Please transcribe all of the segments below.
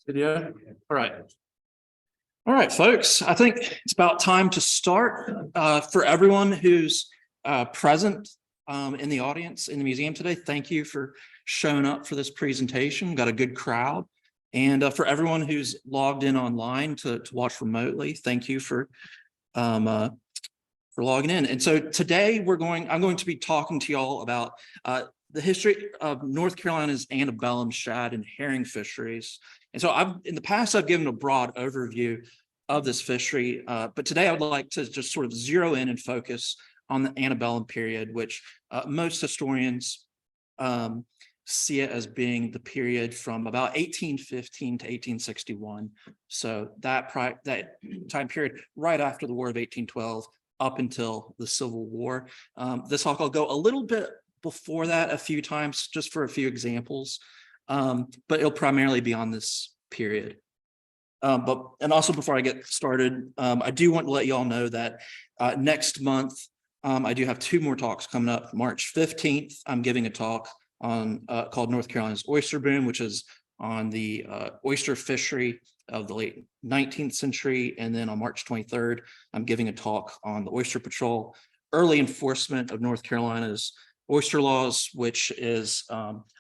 Video. All right, folks. I think it's about time to start. For everyone who's present in the audience in the museum today, thank you for showing up for this presentation. Got a good crowd. And for everyone who's logged in online to watch remotely, thank you for logging in. And so today I'm going to be talking to y'all about the history of North Carolina's antebellum shad and herring fisheries. And so in the past, I've given a broad overview of this fishery, but today I would like to just sort of zero in and focus on the antebellum period, which most historians see it as being the period from about 1815 to 1861. So that time period right after the War of 1812 up until the Civil War. This talk I'll go a little bit before that a few times just for a few examples, but it'll primarily be on this period. And also before I get started, I do want to let you all know that next month, I do have two more talks coming up. March 15th, I'm giving a talk on called North Carolina's Oyster Boom, which is on the oyster fishery of the late 19th century. And then on March 23rd, I'm giving a talk on the Oyster Patrol, early enforcement of North Carolina's oyster laws, which is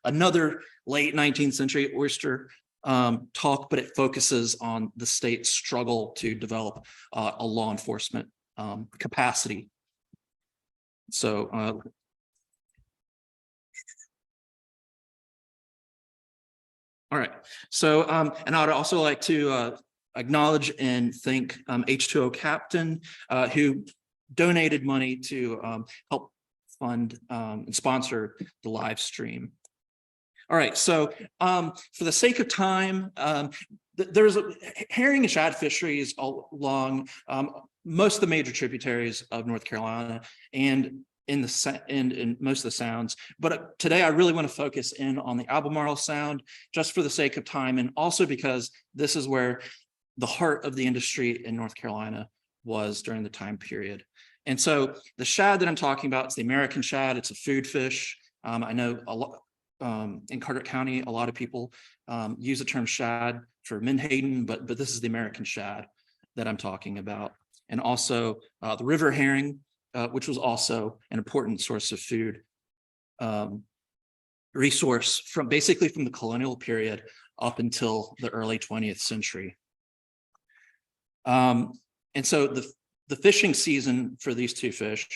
another late 19th century oyster talk, but it focuses on the state's struggle to develop a law enforcement capacity. So all right. So and I'd also like to acknowledge and thank H2O Captain, who donated money to help fund and sponsor the live stream. All right, so for the sake of time, there's herring and shad fisheries along most of the major tributaries of North Carolina and in most of the sounds. But today I really want to focus in on the Albemarle Sound just for the sake of time, and also because this is where the heart of the industry in North Carolina was during the time period. And so the shad that I'm talking about is the American shad. It's a food fish. I know a lot in Carter County, a lot of people use the term shad for menhaden, but this is the American shad that I'm talking about. And also the river herring, which was also an important source of food resource basically from the colonial period up until the early 20th century. And so the fishing season for these two fish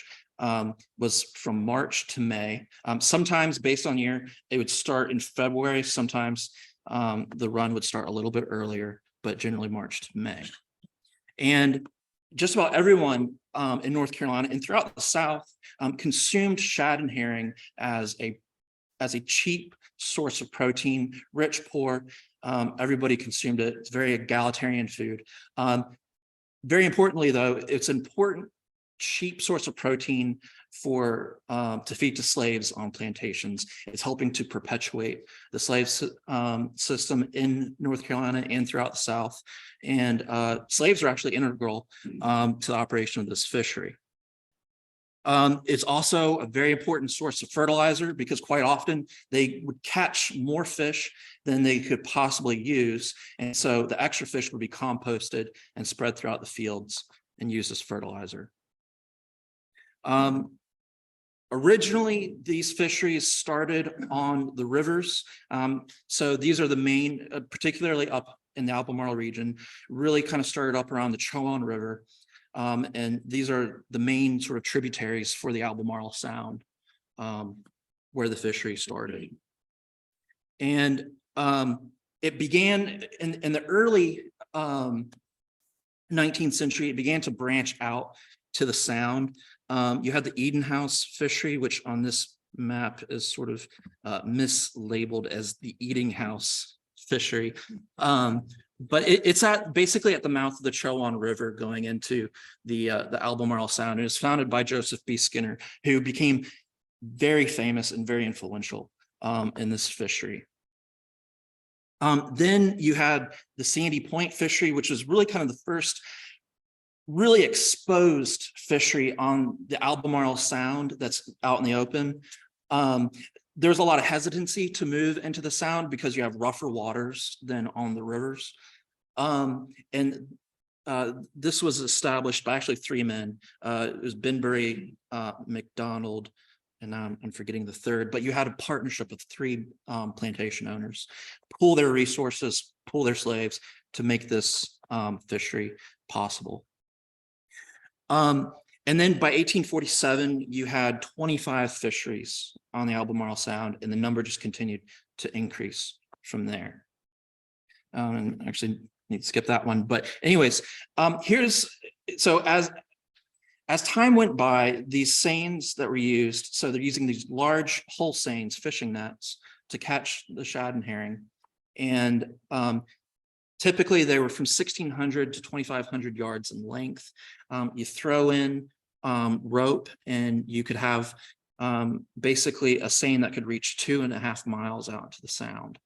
was from March to May. Sometimes based on year, it would start in February. Sometimes the run would start a little bit earlier, but generally March to May. And just about everyone in North Carolina and throughout the South consumed shad and herring as a cheap source of protein, rich, poor. Everybody consumed it. It's very egalitarian food. Very importantly, though, it's an important cheap source of protein for to feed to slaves on plantations. It's helping to perpetuate the slave system in North Carolina and throughout the South. And slaves are actually integral to the operation of this fishery. It's also a very important source of fertilizer because quite often they would catch more fish than they could possibly use. And so the extra fish would be composted and spread throughout the fields and used as fertilizer. Originally, these fisheries started on the rivers. So these are the main, particularly up in the Albemarle region, really kind of started up around the Chowan River. And these are the main sort of tributaries for the Albemarle Sound, where the fishery started. And it began in the early 19th century, it began to branch out to the Sound. You had the Eden House fishery, which on this map is sort of mislabeled as the Eating House fishery. But it's basically at the mouth of the Chowan River going into the Albemarle Sound. It was founded by Joseph B. Skinner, who became very famous and very influential in this fishery. Then you had the Sandy Point fishery, which was really kind of the first really exposed fishery on the Albemarle Sound that's out in the open. there's a lot of hesitancy to move into the sound because you have rougher waters than on the rivers. And this was established by actually three men. It was Benbury, McDonald, and now I'm forgetting the third, but you had a partnership with three plantation owners, pool their resources, pool their slaves to make this fishery possible. And then by 1847, you had 25 fisheries on the Albemarle Sound, and the number just continued to increase from there. And actually need to skip that one, but anyways, so as time went by, these seines that were used, so they're using these large hull seines, fishing nets, to catch the shad and herring, and typically they were from 1,600 to 2,500 yards in length. You throw in rope, and you could have basically a seine that could reach 2.5 miles out into the sound.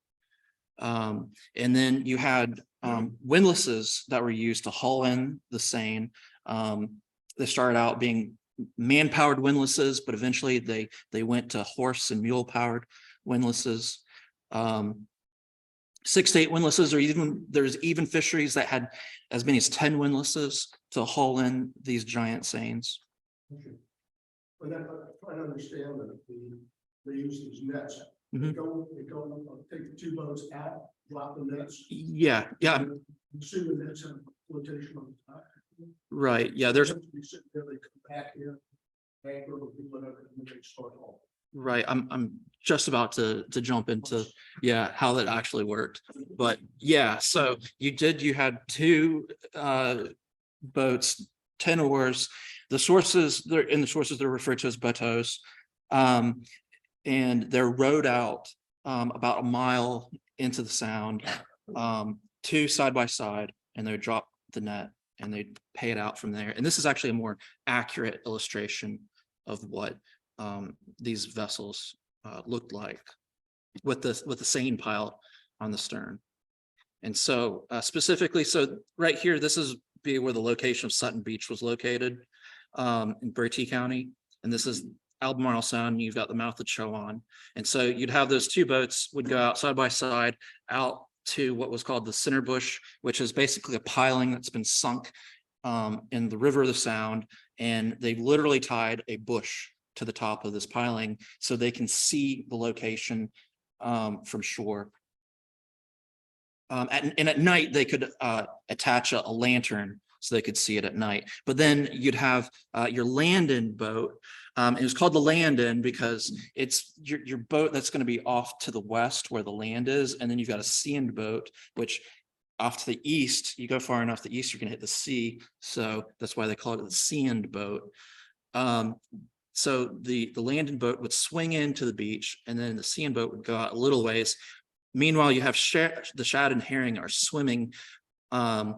And then you had windlasses that were used to haul in the seine. They started out being man-powered windlasses, but eventually they went to horse and mule-powered windlasses. 6 to 8 windlasses, or there's even fisheries that had as many as 10 windlasses to haul in these giant seines. Okay. But I'm trying to understand that they use these nets. Mhm. They go, take the 2 boats out, drop the nets. Yeah, Assume the nets have flotation on the top. right. Yeah, there's They sit there, they come back here, anchor, or whatever, and then they start off. right. I'm just about to jump into how that actually worked. But yeah, so you had 2 boats, 10 oars. The sources they're referred to as bateaus, and they're rowed out about a mile into the sound, 2 side by side, and they drop the net and they pay it out from there. And this is actually a more accurate illustration of what these vessels looked like with the seine pile on the stern. And so specifically, so right here, this is where the location of Sutton Beach was located in Bertie County. And this is Albemarle Sound, and you've got the mouth of Chowan. And so you'd have those 2 boats would go out side by side out to what was called the center bush, which is basically a piling that's been sunk in the river of the Sound. And they literally tied a bush to the top of this piling so they can see the location from shore. And at night, they could attach a lantern so they could see it at night. But then you'd have your land-in boat. It was called the land-in because it's your boat that's going to be off to the west where the land is. And then you've got a sea-in boat, which off to the east, you go far enough to the east, you're going to hit the sea. So that's why they call it the sea-in boat. So the land-in boat would swing into the beach, and then the sea-in boat would go out a little ways. Meanwhile, you have the shad and herring are swimming to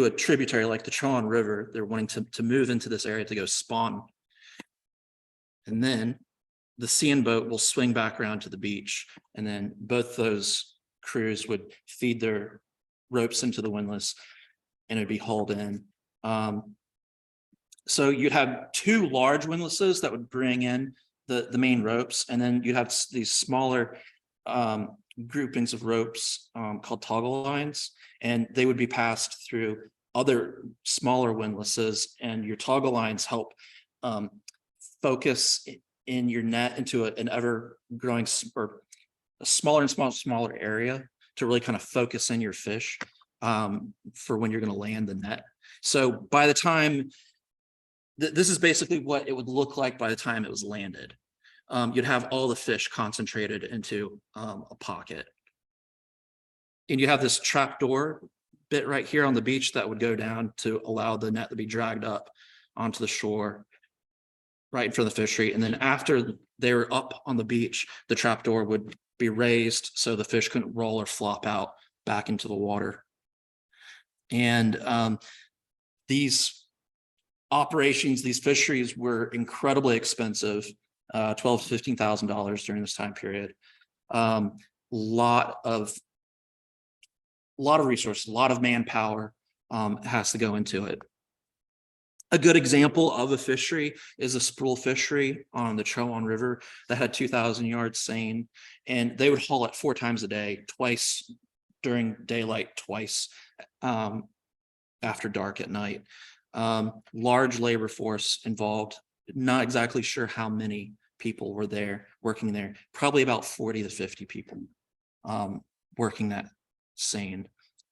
a tributary like the Chowan River. They're wanting to move into this area to go spawn. And then the sea-in boat will swing back around to the beach. And then both those crews would feed their ropes into the windlass and it'd be hauled in. So you'd have 2 large windlasses that would bring in the main ropes. And then you'd have these smaller groupings of ropes called toggle lines, and they would be passed through other smaller windlasses, and your toggle lines help focus in your net into an ever growing or a smaller and smaller area to really kind of focus in your fish for when you're going to land the net. So by the time this is basically what it would look like by the time it was landed. You'd have all the fish concentrated into a pocket. And you have this trapdoor bit right here on the beach that would go down to allow the net to be dragged up onto the shore right in front of the fishery. And then after they were up on the beach, the trapdoor would be raised so the fish couldn't roll or flop out back into the water. And these operations, these fisheries were incredibly expensive. $12,000 to $15,000 during this time period. Lot of resources, a lot of manpower has to go into it. A good example of a fishery is a spool fishery on the Chowan River that had 2,000 yards seine, and they would haul it 4 times a day, twice during daylight, twice after dark at night. Large labor force involved. Not exactly sure how many people were there working there. Probably about 40 to 50 people working that seine.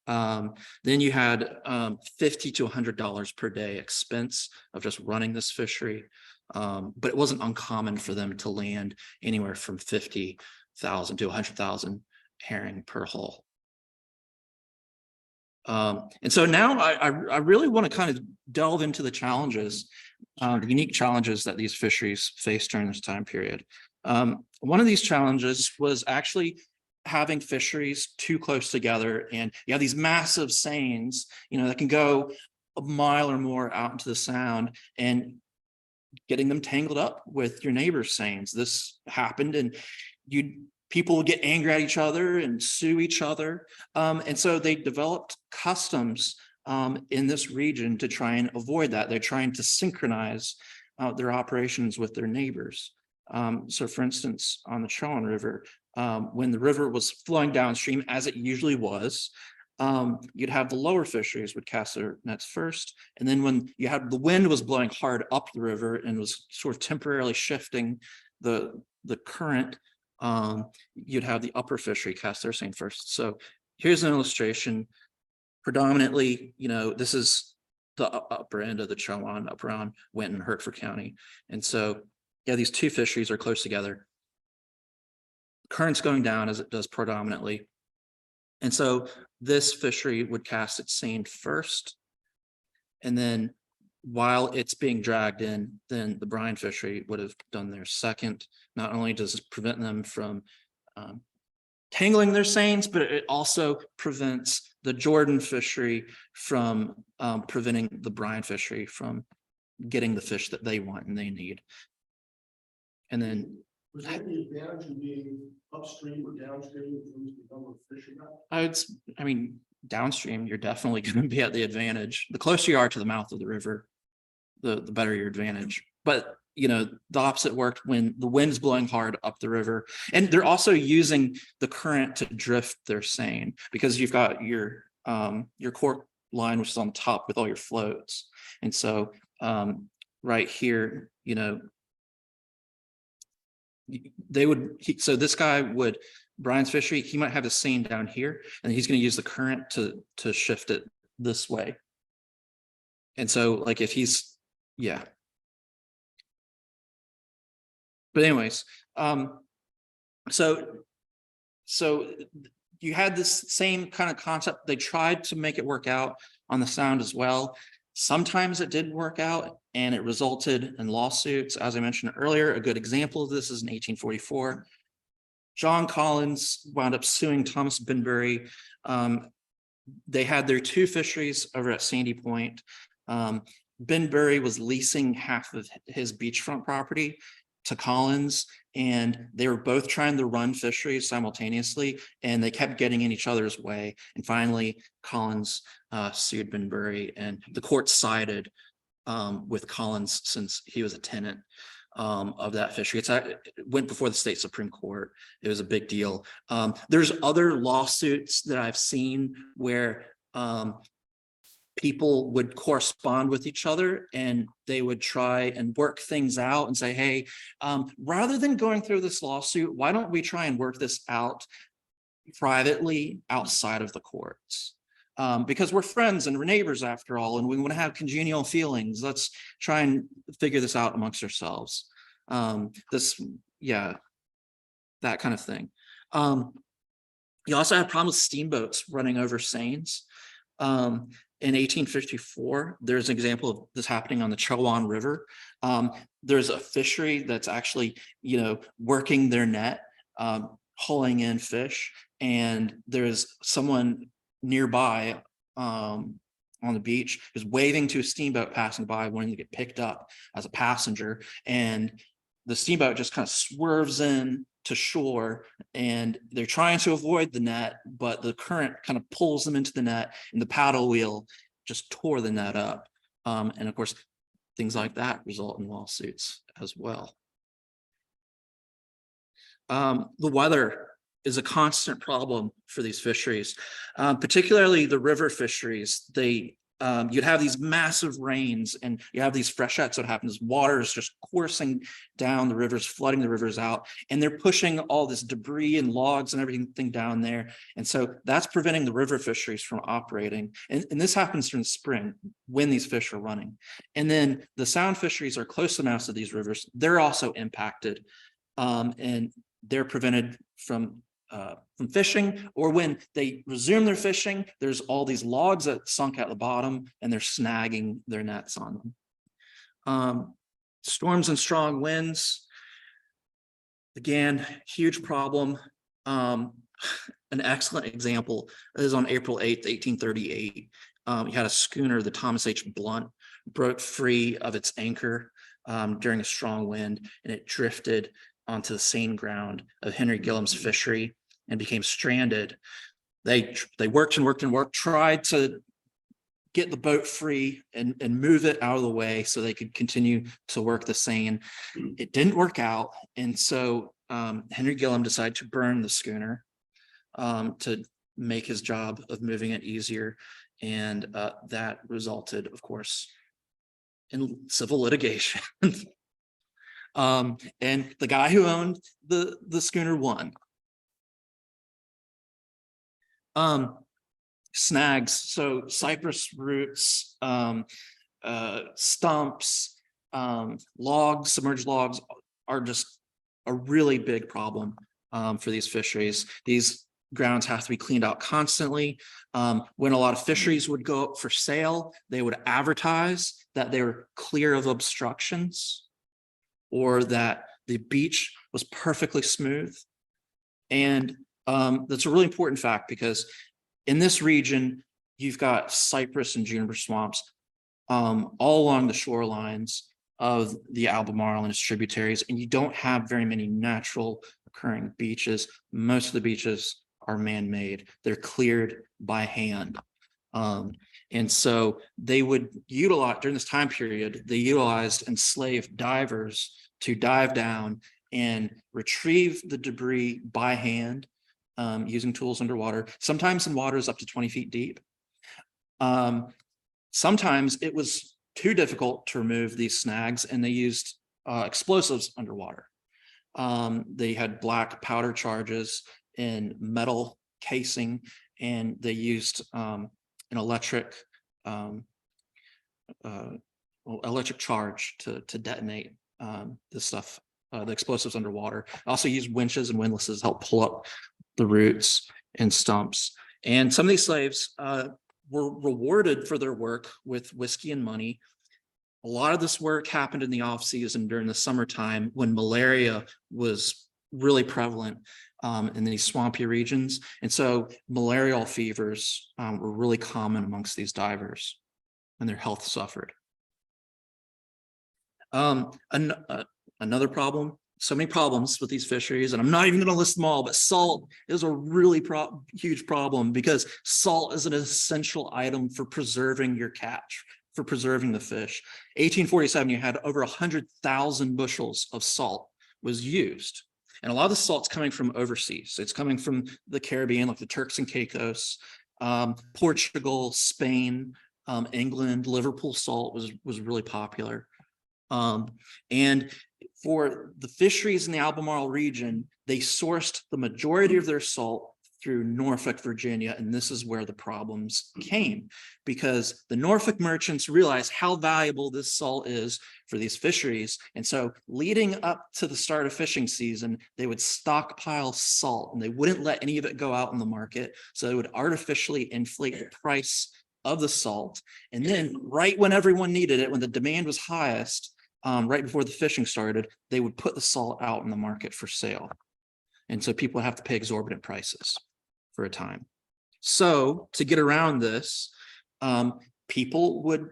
Then you had $50 to $100 per day expense of just running this fishery. But it wasn't uncommon for them to land anywhere from 50,000 to 100,000 herring per hull. And so now I really want to kind of delve into the challenges, the unique challenges that these fisheries face during this time period. One of these challenges was actually having fisheries too close together, and you have these massive seines, that can go a mile or more out into the sound, and getting them tangled up with your neighbor's seines. This happened, and people would get angry at each other and sue each other. And so they developed customs in this region to try and avoid that. They're trying to synchronize their operations with their neighbors. So for instance, on the Chowan River, when the river was flowing downstream, as it usually was, you'd have the lower fisheries would cast their nets first. And then when you had the wind was blowing hard up the river and was sort of temporarily shifting the current, you'd have the upper fishery cast their seine first. So here's an illustration. Predominantly, this is the upper end of the Chowan, up around Winton, Hertford County. And so, yeah, these two fisheries are close together. Current's going down as it does predominantly. And so this fishery would cast its seine first. And then while it's being dragged in, then the brine fishery would have done their second. Not only does it prevent them from tangling their seines, but it also prevents the Jordan fishery from preventing the brine fishery from getting the fish that they want and they need. And then was there any advantage in being upstream or downstream in terms of the number of fish you got? I mean, downstream, you're definitely going to be at the advantage. The closer you are to the mouth of the river, the better your advantage. But the opposite worked when the wind's blowing hard up the river, and they're also using the current to drift their seine, because you've got your cork line, which is on top with all your floats. And so right here, so this guy would, Brian's fishery, he might have the seine down here, and he's going to use the current to shift it this way. And so like if he's, yeah. But anyways, so you had this same kind of concept. They tried to make it work out on the sound as well. Sometimes it didn't work out, and it resulted in lawsuits. As I mentioned earlier, a good example of this is in 1844. John Collins wound up suing Thomas Benbury. They had their two fisheries over at Sandy Point. Benbury was leasing half of his beachfront property to Collins, and they were both trying to run fisheries simultaneously, and they kept getting in each other's way. And finally, Collins sued Benbury, and the court sided with Collins since he was a tenant of that fishery. It went before the state Supreme Court. It was a big deal. There's other lawsuits that I've seen where people would correspond with each other, and they would try and work things out and say, hey, rather than going through this lawsuit, why don't we try and work this out privately outside of the courts? Because we're friends and we're neighbors after all, and we want to have congenial feelings. Let's try and figure this out amongst ourselves. Yeah, that kind of thing. You also have problems with steamboats running over seines. In 1854, there's an example of this happening on the Chowan River. There's a fishery that's actually, working their net, hauling in fish, and there's someone nearby on the beach who's waving to a steamboat passing by, wanting to get picked up as a passenger, and the steamboat just kind of swerves in to shore, and they're trying to avoid the net, but the current kind of pulls them into the net, and the paddle wheel just tore the net up. And of course, things like that result in lawsuits as well. The weather is a constant problem for these fisheries, particularly the river fisheries. You'd have these massive rains and you have these freshets that happen. Water is just coursing down the rivers, flooding the rivers out, and they're pushing all this debris and logs and everything down there. And so that's preventing the river fisheries from operating. And this happens during spring when these fish are running. And then the sound fisheries are close to the mouths of these rivers. They're also impacted, and they're prevented from fishing, or when they resume their fishing, there's all these logs that sunk at the bottom and they're snagging their nets on them. Storms and strong winds, again, huge problem. An excellent example is on April 8th, 1838. You had a schooner, the Thomas H. Blunt, broke free of its anchor during a strong wind, and it drifted onto the seine ground of Henry Gillam's fishery and became stranded. They worked and worked and worked, tried to get the boat free and move it out of the way so they could continue to work the seine. It didn't work out. And so Henry Gillam decided to burn the schooner to make his job of moving it easier. And that resulted, of course, in civil litigation. And the guy who owned the schooner won. Snags, so cypress roots, stumps, logs, submerged logs are just a really big problem for these fisheries. These grounds have to be cleaned out constantly. When a lot of fisheries would go up for sale, they would advertise that they were clear of obstructions or that the beach was perfectly smooth. And that's a really important fact, because in this region, you've got cypress and juniper swamps all along the shorelines of the Albemarle and its tributaries, and you don't have very many natural occurring beaches. Most of the beaches are man-made. They're cleared by hand. And so they would utilize, during this time period, they utilized enslaved divers to dive down and retrieve the debris by hand, using tools underwater, sometimes in waters up to 20 feet deep. Sometimes it was too difficult to remove these snags, and they used explosives underwater. They had black powder charges in metal casing, and they used an electric charge to detonate this stuff, the explosives underwater. Also used winches and windlasses to help pull up the roots and stumps. And some of these slaves were rewarded for their work with whiskey and money. A lot of this work happened in the off season during the summertime, when malaria was really prevalent in these swampy regions. And so malarial fevers were really common amongst these divers, and their health suffered. Another problem, so many problems with these fisheries, and I'm not even going to list them all, but salt is a really huge problem, because salt is an essential item for preserving your catch, for preserving the fish. 1847, you had over 100,000 bushels of salt was used. And a lot of the salt's coming from overseas. It's coming from the Caribbean, like the Turks and Caicos, Portugal, Spain, England. Liverpool salt was really popular. And for the fisheries in the Albemarle region, they sourced the majority of their salt through Norfolk, Virginia, and this is where the problems came, because the Norfolk merchants realized how valuable this salt is for these fisheries. And so leading up to the start of fishing season, they would stockpile salt, and they wouldn't let any of it go out in the market. So they would artificially inflate the price of the salt. And then right when everyone needed it, when the demand was highest, right before the fishing started, they would put the salt out in the market for sale. And so people would have to pay exorbitant prices for a time. So to get around this, people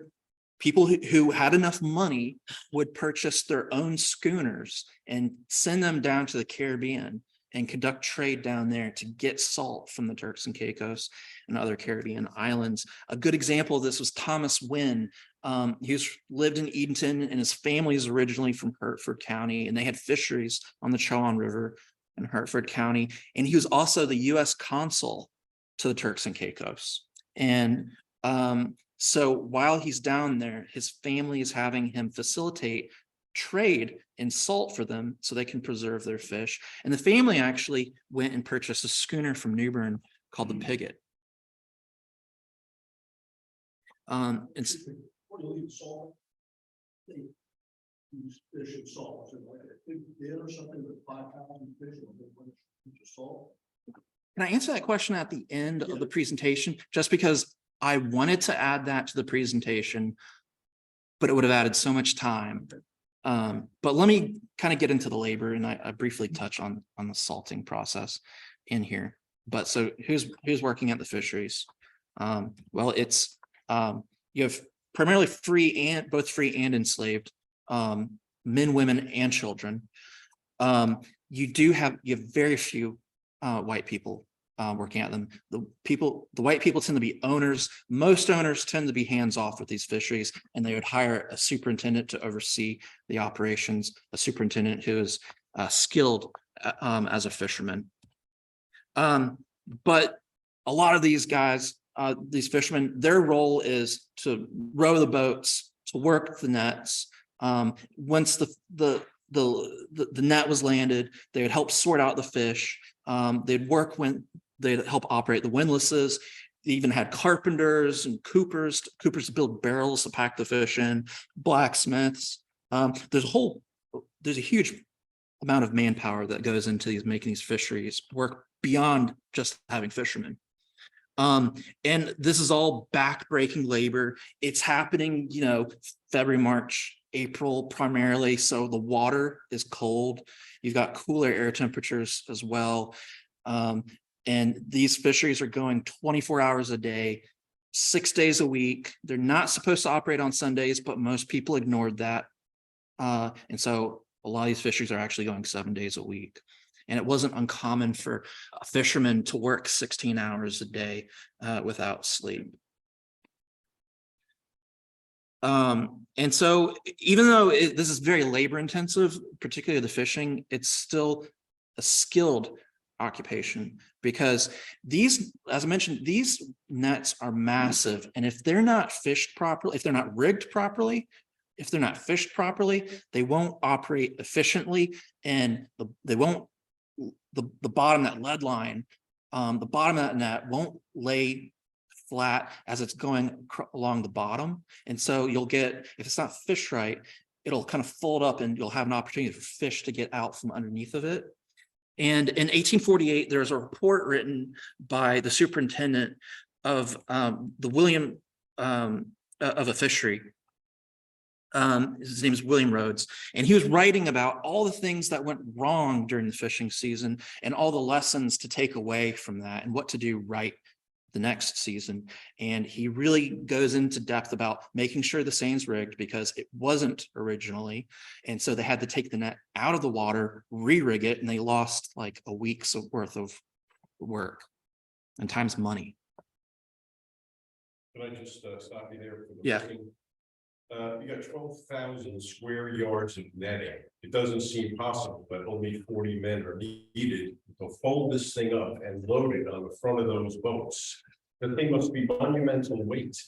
who had enough money would purchase their own schooners and send them down to the Caribbean and conduct trade down there to get salt from the Turks and Caicos and other Caribbean islands. A good example of this was Thomas Wynn. Lived in Edenton, and his family is originally from Hertford County, and they had fisheries on the Chowan River in Hertford County. And he was also the U.S. consul to the Turks and Caicos. And so while he's down there, his family is having him facilitate trade in salt for them so they can preserve their fish. And the family actually went and purchased a schooner from Newbern called the Piggott. It's What do you eat salt? They use fish and salt. Is it like a big bin or something with 5,000 fish and a big bunch of salt? Can I answer that question at the end of the presentation? Just because I wanted to add that to the presentation, but it would have added so much time. But let me kind of get into the labor, and I briefly touch on the salting process in here. But so who's working at the fisheries? Well, it's you have primarily both free and enslaved men, women, and children. You have very few white people working at them. The white people tend to be owners. Most owners tend to be hands-off with these fisheries, and they would hire a superintendent to oversee the operations, a superintendent who is skilled as a fisherman. But a lot of these guys, these fishermen, their role is to row the boats, to work the nets. Once the net was landed, they would help sort out the fish. They'd work when they'd help operate the windlasses. They even had carpenters and coopers to build barrels to pack the fish in, blacksmiths. There's a huge amount of manpower that goes into making these fisheries work beyond just having fishermen. And this is all back-breaking labor. It's happening, February, March, April primarily. So the water is cold. You've got cooler air temperatures as well. And these fisheries are going 24 hours a day, 6 days a week. They're not supposed to operate on Sundays, but most people ignored that. And so a lot of these fisheries are actually going 7 days a week. And it wasn't uncommon for a fisherman to work 16 hours a day without sleep. And so even though this is very labor intensive, particularly the fishing, it's still a skilled occupation, because these, as I mentioned, these nets are massive. And if they're not fished properly, if they're not rigged properly, if they're not fished properly, they won't operate efficiently, and they won't, the bottom, that lead line, the bottom of that net won't lay flat as it's going along the bottom. And so you'll get, if it's not fished right, it'll kind of fold up and you'll have an opportunity for fish to get out from underneath of it. And in 1848, there's a report written by the superintendent of of a fishery. His name is William Rhodes, and he was writing about all the things that went wrong during the fishing season and all the lessons to take away from that and what to do right the next season. And he really goes into depth about making sure the seine's rigged, because it wasn't originally. And so they had to take the net out of the water, re-rig it, and they lost like a week's worth of work and time's money. Can I just stop you there for the Yeah. booking? You got 12,000 square yards of netting. It doesn't seem possible that only 40 men are needed to fold this thing up and load it on the front of those boats. The thing must be monumental weight.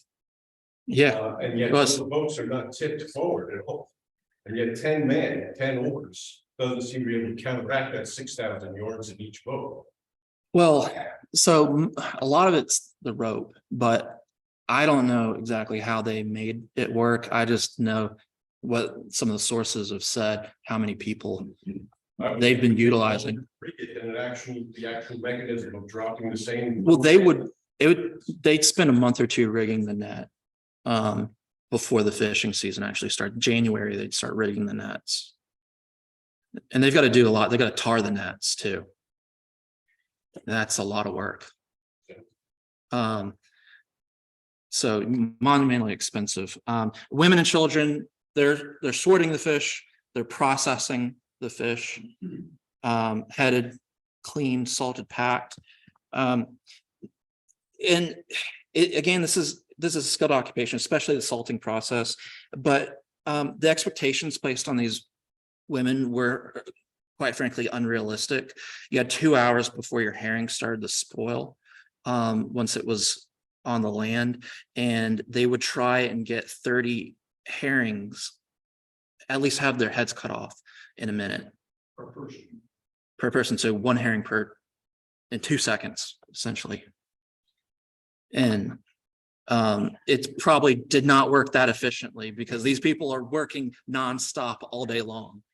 Yeah. And yet the boats are not tipped forward at all. And yet 10 men, 10 oars doesn't seem to be able to counteract that 6,000 yards in each boat. Well, so a lot of it's the rope, but I don't know exactly how they made it work. I just know what some of the sources have said, how many people they've been utilizing. And the actual mechanism of dropping the seine. Well, they'd spend a month or two rigging the net before the fishing season actually started. January, they'd start rigging the nets. And they've got to do a lot. They've got to tar the nets too. That's a lot of work. So monumentally expensive. Women and children, they're sorting the fish, they're processing the fish, headed, clean, salted, packed. And again, this is a skilled occupation, especially the salting process. But the expectations placed on these women were, quite frankly, unrealistic. You had 2 hours before your herring started to spoil, once it was on the land, and they would try and get 30 herrings, at least have their heads cut off in a minute per person. So 1 herring in 2 seconds, essentially. And it probably did not work that efficiently because these people are working nonstop all day long.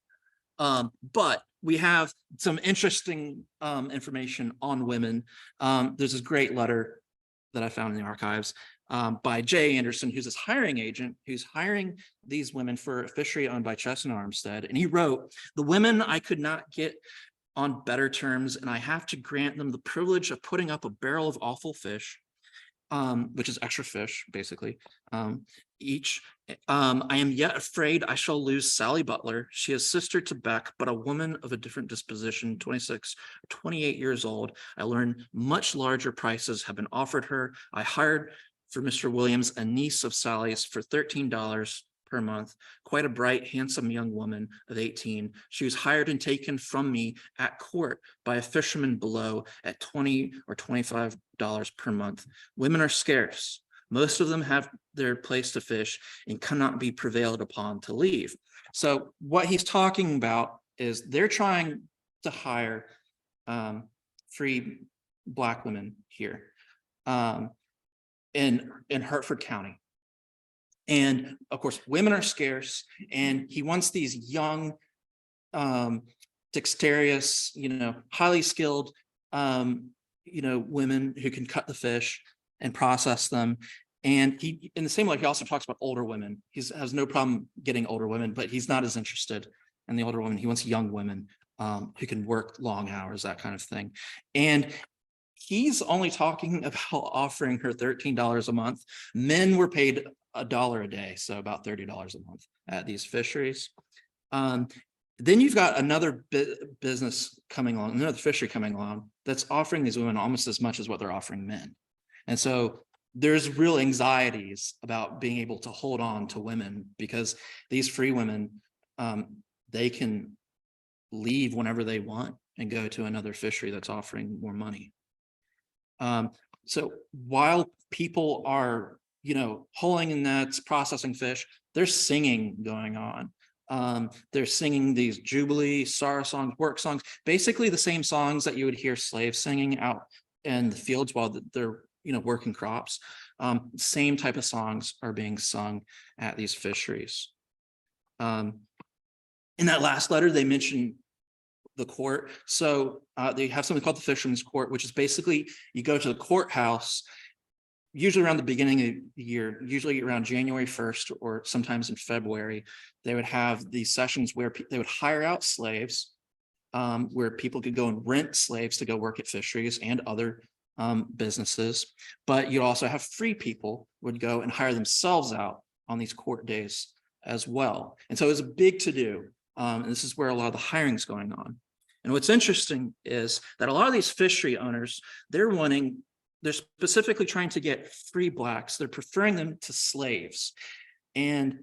But we have some interesting information on women. There's this great letter that I found in the archives by Jay Anderson, who's this hiring agent who's hiring these women for a fishery owned by Chestnut Armstead. And he wrote, "The women I could not get on better terms, and I have to grant them the privilege of putting up a barrel of awful fish, which is extra fish, basically, each. I am yet afraid I shall lose Sally Butler. She is sister to Beck, but a woman of a different disposition, 26, 28 years old. I learned much larger prices have been offered her. I hired for Mr. Williams a niece of Sally's for $13 per month, quite a bright, handsome young woman of 18. She was hired and taken from me at court by a fisherman below at $20 or $25 per month. Women are scarce. Most of them have their place to fish and cannot be prevailed upon to leave." So what he's talking about is they're trying to hire free Black women here in Hertford County. And of course, women are scarce, and he wants these young, dexterous, highly skilled, women who can cut the fish and process them. And he, in the same way, he also talks about older women. He has no problem getting older women, but he's not as interested in the older women. He wants young women who can work long hours, that kind of thing. And he's only talking about offering her $13 a month. Men were paid $1 a day, so about $30 a month at these fisheries. Then you've got another business coming along, another fishery coming along that's offering these women almost as much as what they're offering men. And so there's real anxieties about being able to hold on to women because these free women, they can leave whenever they want and go to another fishery that's offering more money. So while people are, holing in nets, processing fish, there's singing going on. They're singing these jubilee, sorrow songs, work songs, basically the same songs that you would hear slaves singing out in the fields while they're, working crops. Same type of songs are being sung at these fisheries. In that last letter, they mentioned the court. So they have something called the Fisherman's Court, which is basically you go to the courthouse, usually around the beginning of the year, usually around January 1st or sometimes in February. They would have these sessions where they would hire out slaves, where people could go and rent slaves to go work at fisheries and other businesses. But you also have free people would go and hire themselves out on these court days as well. And so it was a big to-do. And this is where a lot of the hiring is going on. And what's interesting is that a lot of these fishery owners, they're specifically trying to get free Blacks. They're preferring them to slaves. And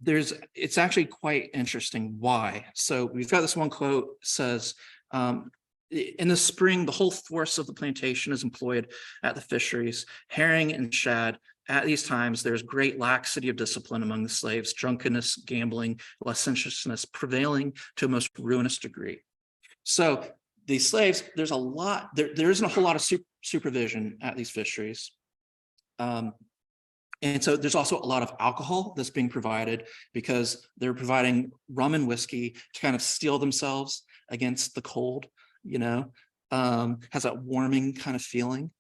it's actually quite interesting why. So we've got this one quote says, in the spring, the whole force of the plantation is employed at the fisheries, herring and shad. At these times, there's great laxity of discipline among the slaves, drunkenness, gambling, licentiousness prevailing to a most ruinous degree. So these slaves, there's a lot, there isn't a whole lot of supervision at these fisheries. And so there's also a lot of alcohol that's being provided because they're providing rum and whiskey to kind of steel themselves against the cold, has that warming kind of feeling.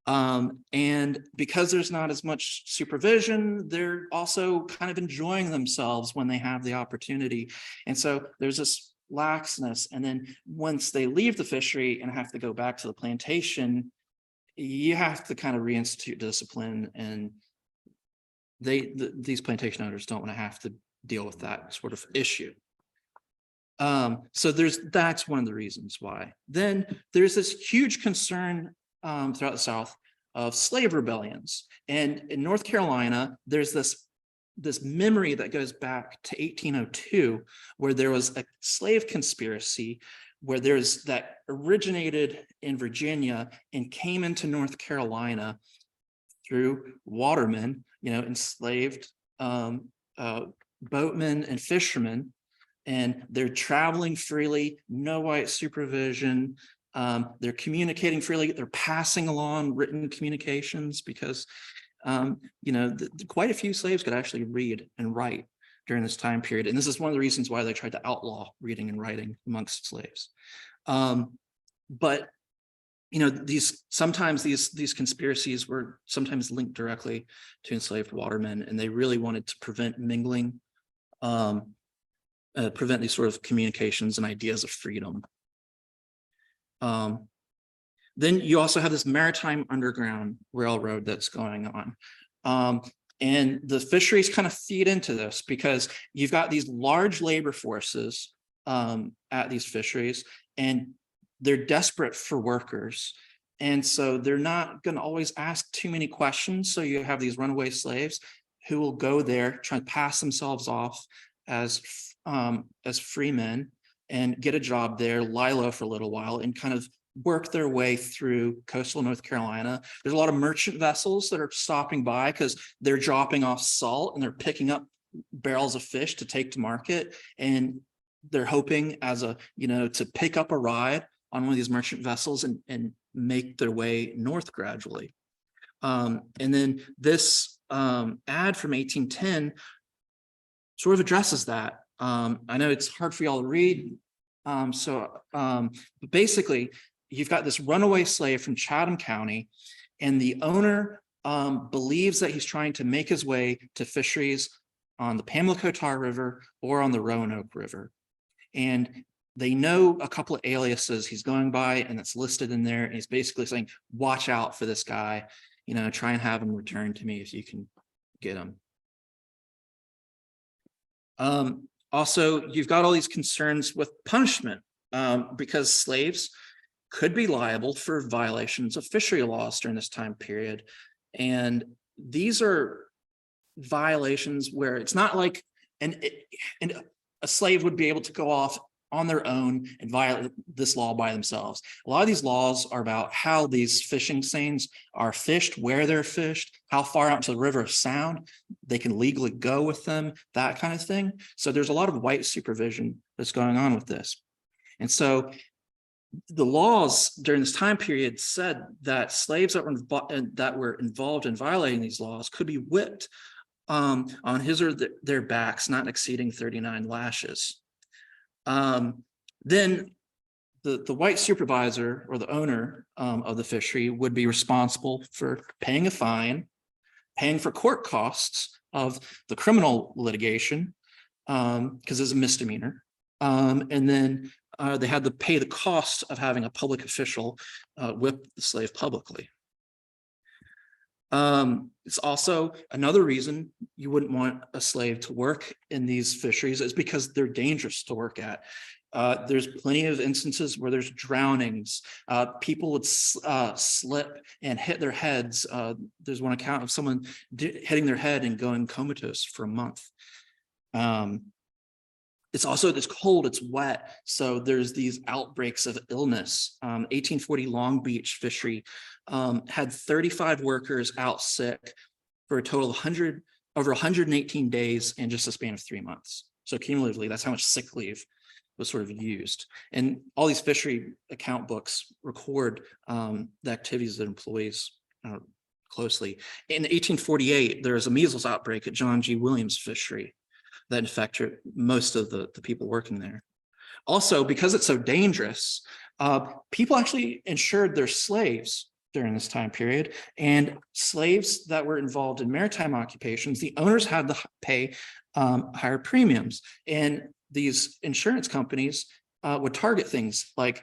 And because there's not as much supervision, they're also kind of enjoying themselves when they have the opportunity. And so there's this laxness. And then once they leave the fishery and have to go back to the plantation, you have to kind of reinstitute discipline. And these plantation owners don't want to have to deal with that sort of issue. So that's one of the reasons why. Then there's this huge concern throughout the South of slave rebellions. And in North Carolina, there's this memory that goes back to 1802, where there was a slave conspiracy where that originated in Virginia and came into North Carolina through watermen, enslaved boatmen and fishermen, and they're traveling freely, no white supervision. They're communicating freely. They're passing along written communications because, quite a few slaves could actually read and write during this time period. And this is one of the reasons why they tried to outlaw reading and writing amongst slaves. But sometimes these conspiracies were sometimes linked directly to enslaved watermen, and they really wanted to prevent mingling, prevent these sort of communications and ideas of freedom. Then you also have this Maritime Underground Railroad that's going on. And the fisheries kind of feed into this because you've got these large labor forces at these fisheries, and they're desperate for workers. And so they're not going to always ask too many questions. So you have these runaway slaves who will go there, try to pass themselves off as free men and get a job there, lie low for a little while, and kind of work their way through coastal North Carolina. There's a lot of merchant vessels that are stopping by because they're dropping off salt and they're picking up barrels of fish to take to market. And they're hoping to pick up a ride on one of these merchant vessels and make their way north gradually. And then this ad from 1810 sort of addresses that. I know it's hard for y'all to read. But basically, you've got this runaway slave from Chatham County, and the owner believes that he's trying to make his way to fisheries on the Pamlico Tar River or on the Roanoke River. And they know a couple of aliases he's going by, and it's listed in there. And he's basically saying, watch out for this guy, try and have him return to me if you can get him. Also, you've got all these concerns with punishment because slaves could be liable for violations of fishery laws during this time period. And these are violations where it's not like a slave would be able to go off on their own and violate this law by themselves. A lot of these laws are about how these fishing seines are fished, where they're fished, how far out into the river of sound they can legally go with them, that kind of thing. So there's a lot of white supervision that's going on with this. And so the laws during this time period said that slaves that were involved in violating these laws could be whipped on his or their backs, not exceeding 39 lashes. Then the white supervisor or the owner of the fishery would be responsible for paying a fine, paying for court costs of the criminal litigation, because it's a misdemeanor. And then they had to pay the cost of having a public official whip the slave publicly. It's also another reason you wouldn't want a slave to work in these fisheries is because they're dangerous to work at. There's plenty of instances where there's drownings. People would slip and hit their heads. There's one account of someone hitting their head and going comatose for a month. It's cold, it's wet. So there's these outbreaks of illness. 1840 Long Beach fishery had 35 workers out sick for a total of over 118 days in just a span of 3 months. So cumulatively, that's how much sick leave was sort of used. And all these fishery account books record the activities of employees closely. In 1848, there was a measles outbreak at John G. Williams fishery that infected most of the people working there. Also, because it's so dangerous, people actually insured their slaves during this time period, and slaves that were involved in maritime occupations, the owners had to pay higher premiums. And these insurance companies would target things like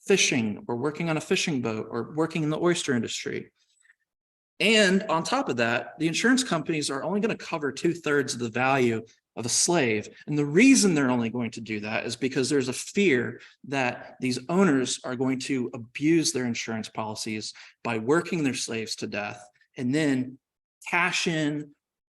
fishing or working on a fishing boat or working in the oyster industry. And on top of that, the insurance companies are only going to cover 2/3 of the value of a slave. And the reason they're only going to do that is because there's a fear that these owners are going to abuse their insurance policies by working their slaves to death and then cash in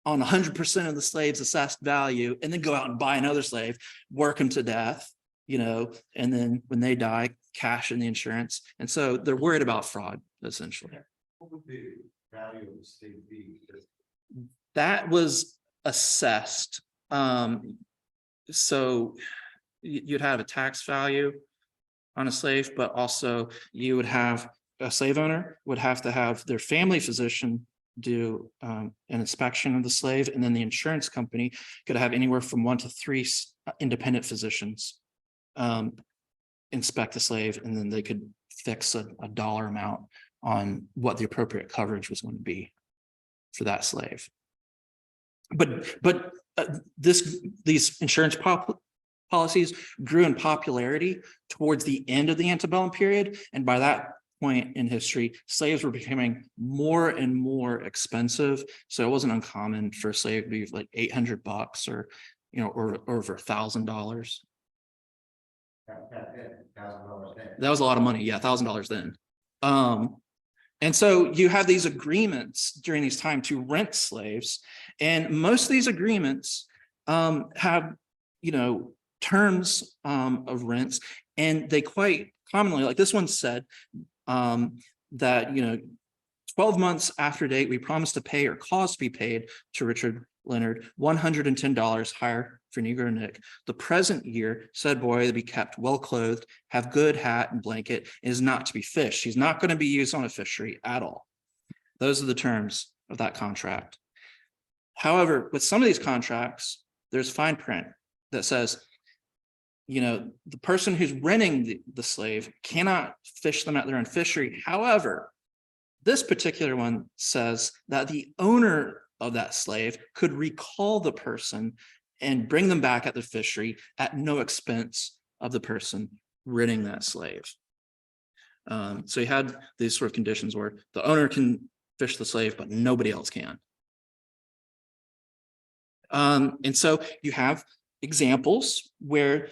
on 100% of the slave's assessed value and then go out and buy another slave, work them to death, and then when they die, cash in the insurance. And so they're worried about fraud, essentially. What would the value of the slave be? That was assessed. So you'd have a tax value on a slave, but also you would have a slave owner would have to have their family physician do an inspection of the slave, and then the insurance company could have anywhere from 1 to 3 independent physicians inspect the slave, and then they could fix a dollar amount on what the appropriate coverage was going to be for that slave. But these insurance policies grew in popularity towards the end of the antebellum period, and by that point in history, slaves were becoming more and more expensive. So it wasn't uncommon for a slave to be like $800 or over $1,000. That was a lot of money. Yeah, $1,000 then. And so you have these agreements during these time to rent slaves, and most of these agreements have terms of rents, and they quite commonly, like this one said, that 12 months after date, we promise to pay or cause to be paid to Richard Leonard $110 higher for Negro Nick. The present year, said boy to be kept well clothed, have good hat and blanket, and is not to be fished. He's not going to be used on a fishery at all. Those are the terms of that contract. However, with some of these contracts, there's fine print that says, the person who's renting the slave cannot fish them at their own fishery. However, this particular one says that the owner of that slave could recall the person and bring them back at the fishery at no expense of the person renting that slave. So you had these sort of conditions where the owner can fish the slave, but nobody else can. And so you have examples where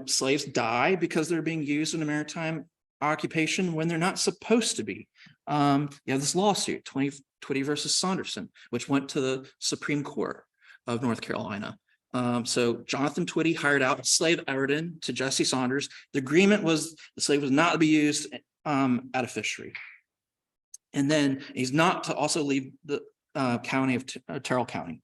slaves die because they're being used in a maritime occupation when they're not supposed to be. You have this lawsuit, Twitty versus Saunderson, which went to the Supreme Court of North Carolina. So Jonathan Twitty hired out slave Everton to Jesse Saunders. The agreement was the slave was not to be used at a fishery. And then he's not to also leave the county of Terrell County.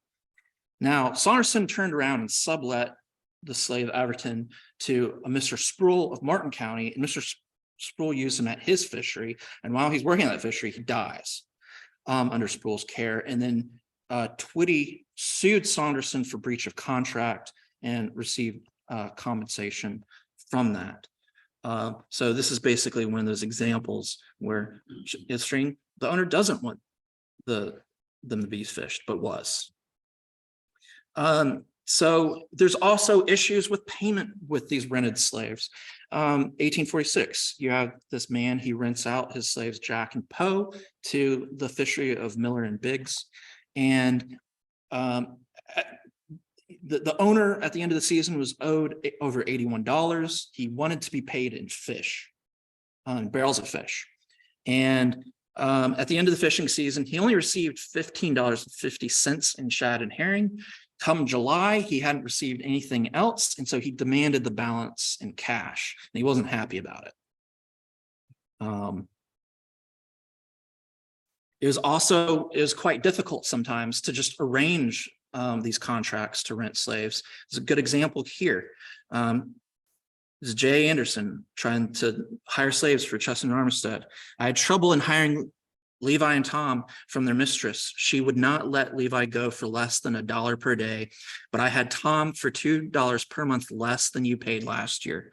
Now, Saunderson turned around and sublet the slave Everton to a Mr. Sproul of Martin County, and Mr. Sproul used him at his fishery. And while he's working at that fishery, he dies under Sproul's care. And then Twitty sued Saunderson for breach of contract and received compensation from that. So this is basically one of those examples where the owner doesn't want them to be fished, but was. So there's also issues with payment with these rented slaves. 1846, you have this man, he rents out his slaves Jack and Poe to the fishery of Miller and Biggs. And the owner at the end of the season was owed over $81. He wanted to be paid in fish, barrels of fish. And at the end of the fishing season, he only received $15.50 in shad and herring. Come July, he hadn't received anything else, and so he demanded the balance in cash, and he wasn't happy about it. It was quite difficult sometimes to just arrange these contracts to rent slaves. There's a good example here. This is Jay Anderson trying to hire slaves for Chesson and Armistead. I had trouble in hiring Levi and Tom from their mistress. She would not let Levi go for less than $1 per day, but I had Tom for $2 per month less than you paid last year.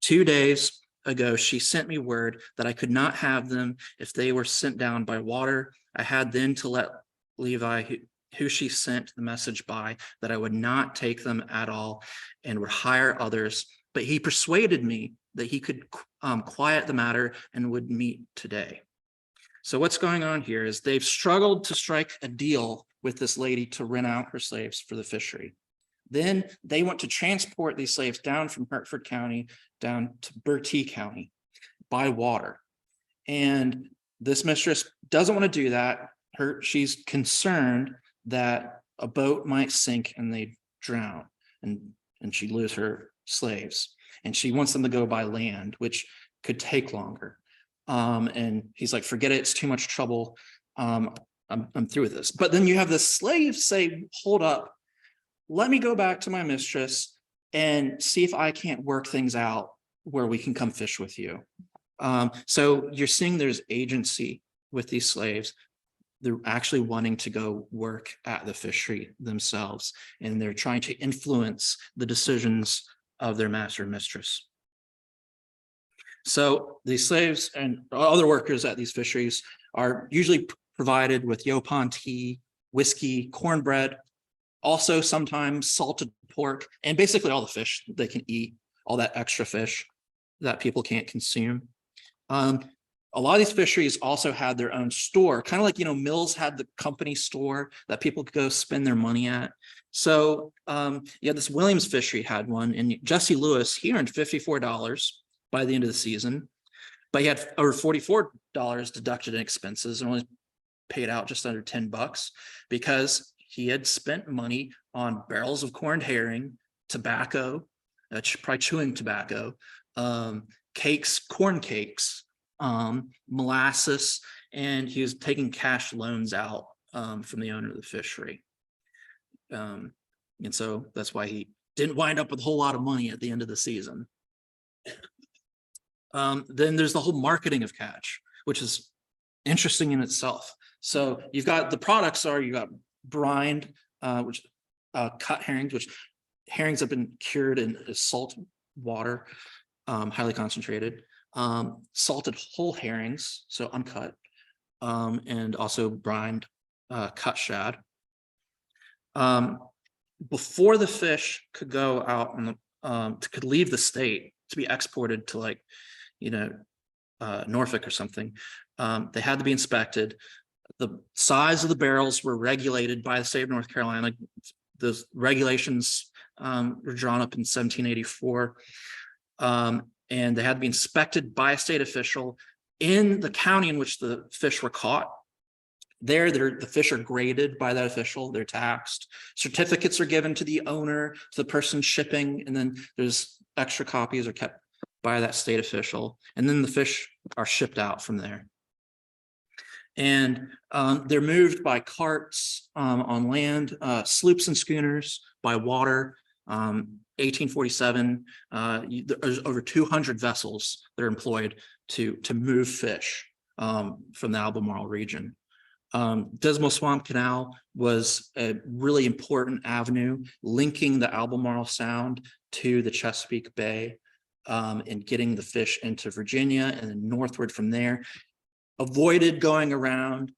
2 days ago, she sent me word that I could not have them if they were sent down by water. I had then to let Levi, who she sent the message by, that I would not take them at all and would hire others. But he persuaded me that he could quiet the matter and would meet today. So what's going on here is they've struggled to strike a deal with this lady to rent out her slaves for the fishery. Then they want to transport these slaves down from Hartford County down to Bertie County by water. And this mistress doesn't want to do that. She's concerned that a boat might sink and they drown and she'd lose her slaves. And she wants them to go by land, which could take longer. And he's like, forget it, it's too much trouble. I'm through with this. But then you have the slaves say, hold up, let me go back to my mistress and see if I can't work things out where we can come fish with you. So you're seeing there's agency with these slaves. They're actually wanting to go work at the fishery themselves, and they're trying to influence the decisions of their master and mistress. So these slaves and other workers at these fisheries are usually provided with Yopon tea, whiskey, cornbread, also sometimes salted pork, and basically all the fish they can eat, all that extra fish that people can't consume. A lot of these fisheries also had their own store, kind of like, Mills had the company store that people could go spend their money at. So this Williams fishery had one, and Jesse Lewis, he earned $54 by the end of the season, but he had over $44 deducted in expenses and only paid out just under $10 because he had spent money on barrels of corned herring, tobacco, probably chewing tobacco, cakes, corn cakes, molasses, and he was taking cash loans out from the owner of the fishery. And so that's why he didn't wind up with a whole lot of money at the end of the season. Then there's the whole marketing of catch, which is interesting in itself. So you've got the products you got brined, which cut herrings, which herrings have been cured in salt water, highly concentrated, salted whole herrings, so uncut, and also brined cut shad. Before the fish could go out on could leave the state to be exported to Norfolk or something, they had to be inspected. The size of the barrels were regulated by the state of North Carolina. Those regulations were drawn up in 1784. And they had to be inspected by a state official in the county in which the fish were caught. The fish are graded by that official, they're taxed. Certificates are given to the owner, to the person shipping, and then there's extra copies are kept by that state official. And then the fish are shipped out from there. And they're moved by carts on land, sloops and schooners by water. 1847, there's over 200 vessels that are employed to move fish from the Albemarle region. Dismal Swamp Canal was a really important avenue linking the Albemarle Sound to the Chesapeake Bay, and getting the fish into Virginia and then northward from there. Avoided going around,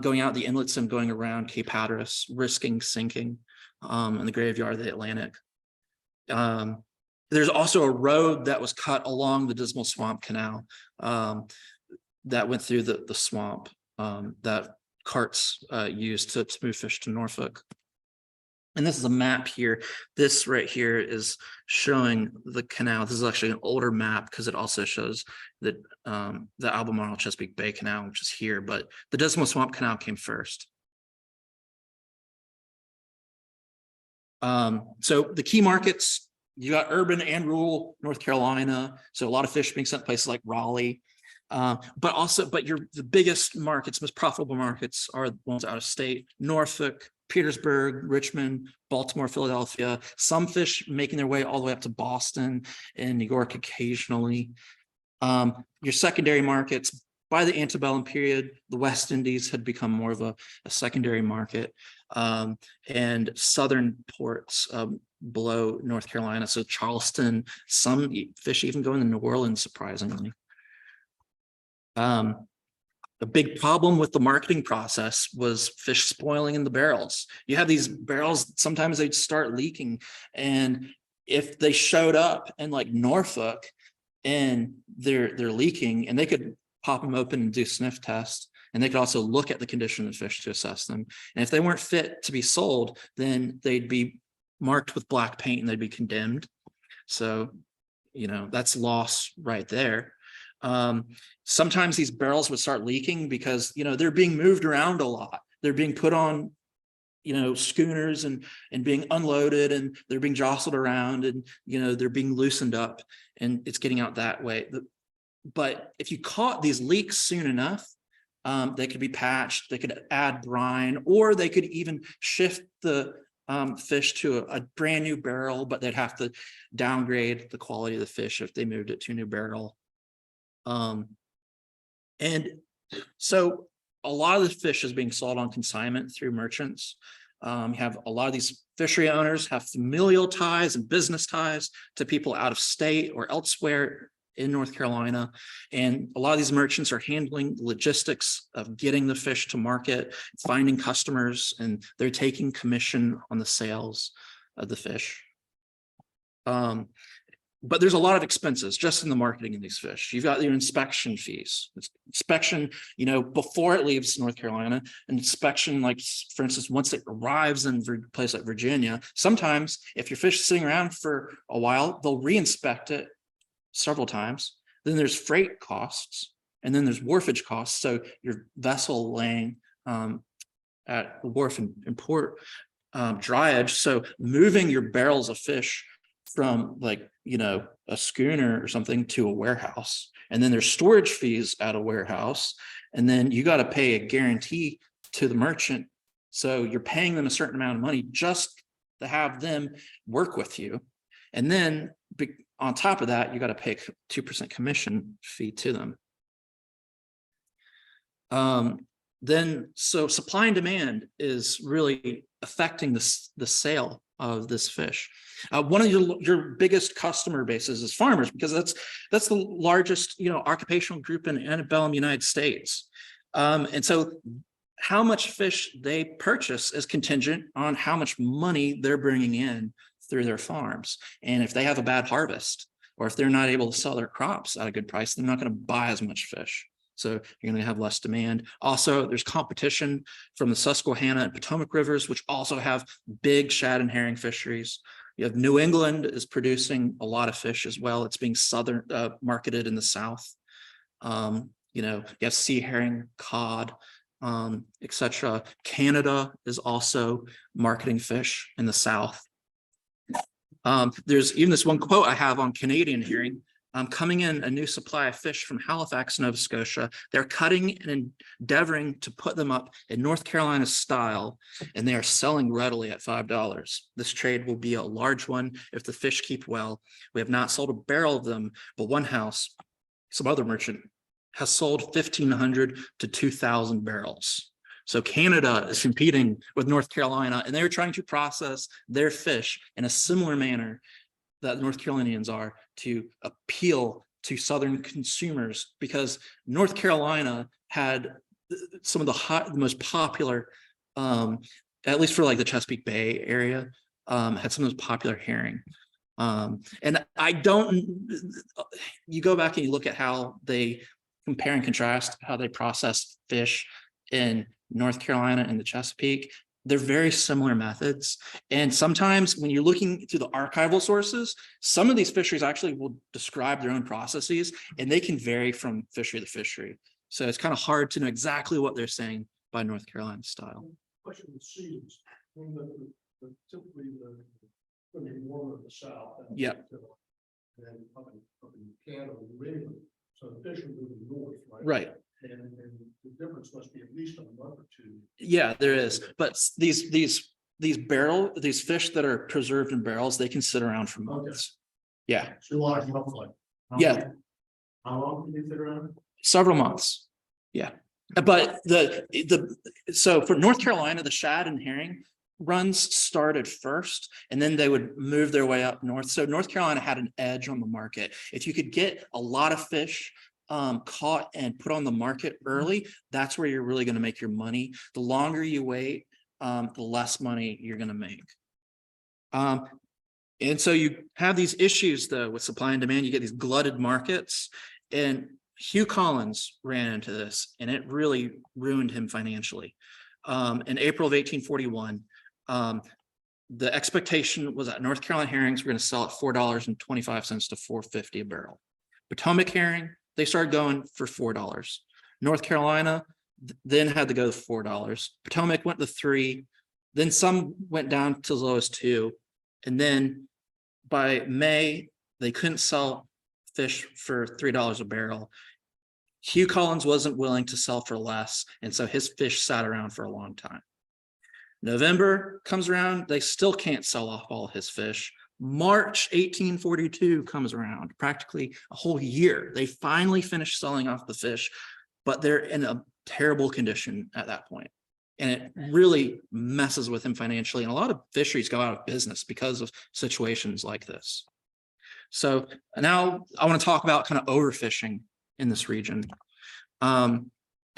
going out the inlets and going around Cape Hatteras, risking sinking in the graveyard of the Atlantic. There's also a road that was cut along the Dismal Swamp Canal that went through the swamp that carts used to move fish to Norfolk. And this is a map here. This right here is showing the canal. This is actually an older map because it also shows that the Albemarle Chesapeake Bay Canal, which is here, but the Dismal Swamp Canal came first. So the key markets, you got urban and rural North Carolina. So a lot of fish being sent to places like Raleigh. But the biggest markets, most profitable markets are the ones out of state: Norfolk, Petersburg, Richmond, Baltimore, Philadelphia. Some fish making their way all the way up to Boston and New York occasionally. Your secondary markets, by the antebellum period, the West Indies had become more of a secondary market, and southern ports below North Carolina. So Charleston, some fish even going to New Orleans, surprisingly. A big problem with the marketing process was fish spoiling in the barrels. You have these barrels, sometimes they'd start leaking, and if they showed up in like Norfolk and they're leaking, and they could pop them open and do sniff tests, And they could also look at the condition of the fish to assess them. And if they weren't fit to be sold, then they'd be marked with black paint and they'd be condemned. So, that's loss right there. Sometimes these barrels would start leaking because, they're being moved around a lot. They're being put on, schooners and being unloaded, and they're being jostled around, and, they're being loosened up, and it's getting out that way. But if you caught these leaks soon enough, they could be patched, they could add brine, or they could even shift the fish to a brand new barrel, but they'd have to downgrade the quality of the fish if they moved it to a new barrel. And so a lot of the fish is being sold on consignment through merchants. You have a lot of these fishery owners have familial ties and business ties to people out of state or elsewhere in North Carolina. And a lot of these merchants are handling the logistics of getting the fish to market, finding customers, and they're taking commission on the sales of the fish. But there's a lot of expenses just in the marketing of these fish. You've got your inspection fees. Inspection, before it leaves North Carolina, an inspection, like, for instance, once it arrives in a place like Virginia, sometimes if your fish is sitting around for a while, they'll re-inspect it several times. Then there's freight costs, and then there's wharfage costs. So your vessel laying at the wharf and port, dryage. So moving your barrels of fish from a schooner or something to a warehouse, and then there's storage fees at a warehouse, and then you got to pay a guarantee to the merchant. So you're paying them a certain amount of money just to have them work with you. And then on top of that, you got to pay a 2% commission fee to them. So supply and demand is really affecting the sale of this fish. One of your biggest customer bases is farmers, because that's the largest occupational group in Antebellum, United States. And so how much fish they purchase is contingent on how much money they're bringing in through their farms. And if they have a bad harvest, or if they're not able to sell their crops at a good price, they're not going to buy as much fish. So you're going to have less demand. Also, there's competition from the Susquehanna and Potomac rivers, which also have big shad and herring fisheries. You have New England is producing a lot of fish as well. It's being marketed in the South. You have sea herring, cod, etc. Canada is also marketing fish in the South. There's even this one quote I have on Canadian herring. Coming in a new supply of fish from Halifax, Nova Scotia. They're cutting and endeavoring to put them up in North Carolina style, and they are selling readily at $5. This trade will be a large one if the fish keep well. We have not sold a barrel of them, but one house, some other merchant, has sold 1,500 to 2,000 barrels. So Canada is competing with North Carolina, and they're trying to process their fish in a similar manner that North Carolinians are, to appeal to Southern consumers, because North Carolina had some of the most popular, at least for like the Chesapeake Bay area, had some of those popular herring. And you go back and you look at how they compare and contrast how they process fish in North Carolina and the Chesapeake. They're very similar methods. And sometimes when you're looking through the archival sources, some of these fisheries actually will describe their own processes, and they can vary from fishery to fishery. So it's kind of hard to know exactly what they're saying by North Carolina style. Question with seeds, typically going to be warmer in the south. Yeah. And up in Canada, New England, so the fish are moving north, right? Right. And the difference must be at least a month or two. Yeah, there is. But these fish that are preserved in barrels, they can sit around for months. Okay. Yeah. So a lot of months, like. How long can they sit around? Several months. Yeah. But so for North Carolina, the shad and herring runs started first, and then they would move their way up north. So North Carolina had an edge on the market. If you could get a lot of fish caught and put on the market early, that's where you're really going to make your money. The longer you wait, the less money you're going to make. And so you have these issues though with supply and demand. You get these glutted markets, and Hugh Collins ran into this, and it really ruined him financially. In April of 1841, the expectation was that North Carolina herrings were going to sell at $4.25 to $4.50 a barrel. Potomac herring, they started going for $4. North Carolina then had to go to $4. Potomac went to $3. Then some went down to as low as $2. And then by May, they couldn't sell fish for $3 a barrel. Hugh Collins wasn't willing to sell for less, and so his fish sat around for a long time. November comes around, they still can't sell off all his fish. March 1842 comes around, practically a whole year. They finally finish selling off the fish, but they're in a terrible condition at that point. And it really messes with him financially. And a lot of fisheries go out of business because of situations like this. So now I want to talk about kind of overfishing in this region. And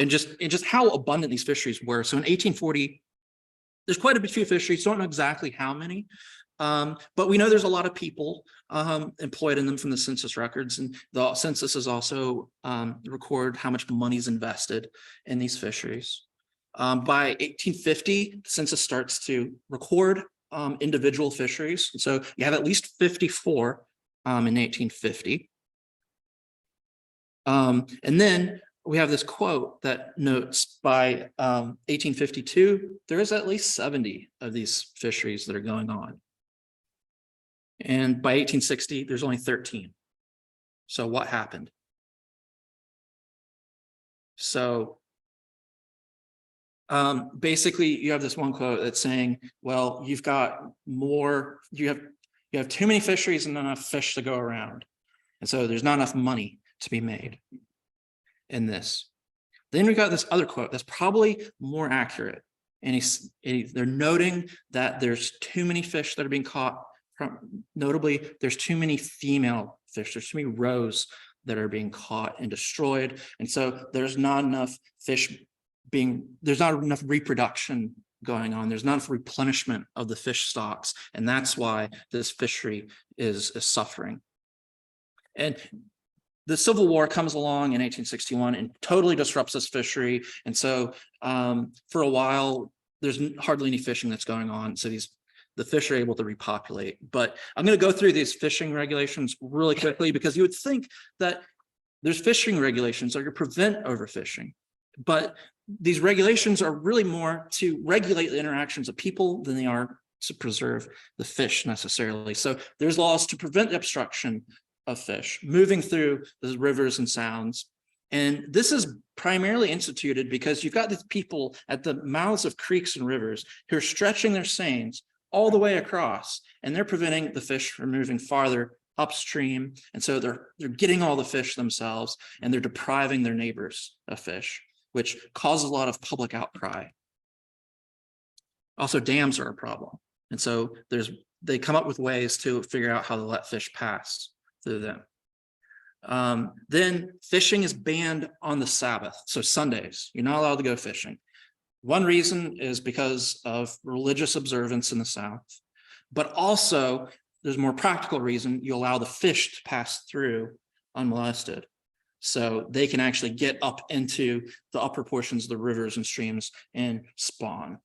just how abundant these fisheries were. So in 1840, there's quite a few fisheries, don't know exactly how many, but we know there's a lot of people employed in them from the census records, and the census is also record how much money is invested in these fisheries. By 1850, the census starts to record individual fisheries. So you have at least 54 in 1850. And then we have this quote that notes by 1852, there is at least 70 of these fisheries that are going on. And by 1860, there's only 13. So what happened? So basically, you have this one quote that's saying, well, you have too many fisheries and not enough fish to go around. And so there's not enough money to be made in this. Then we got this other quote that's probably more accurate. And they're noting that there's too many fish that are being caught. Notably, there's too many female fish. There's too many roes that are being caught and destroyed. And so there's not enough there's not enough reproduction going on. There's not enough replenishment of the fish stocks. And that's why this fishery is suffering. And the Civil War comes along in 1861 and totally disrupts this fishery. And so for a while, there's hardly any fishing that's going on. So the fish are able to repopulate. But I'm going to go through these fishing regulations really quickly, because you would think that there's fishing regulations that are to prevent overfishing. But these regulations are really more to regulate the interactions of people than they are to preserve the fish necessarily. So there's laws to prevent the obstruction of fish moving through the rivers and sounds. And this is primarily instituted because you've got these people at the mouths of creeks and rivers who are stretching their seines all the way across, and they're preventing the fish from moving farther upstream. And so they're getting all the fish themselves, and they're depriving their neighbors of fish, which causes a lot of public outcry. Also, dams are a problem. And so they come up with ways to figure out how to let fish pass through them. Then fishing is banned on the Sabbath. So Sundays, you're not allowed to go fishing. One reason is because of religious observance in the South, but also there's a more practical reason. You allow the fish to pass through unmolested. So they can actually get up into the upper portions of the rivers and streams and spawn.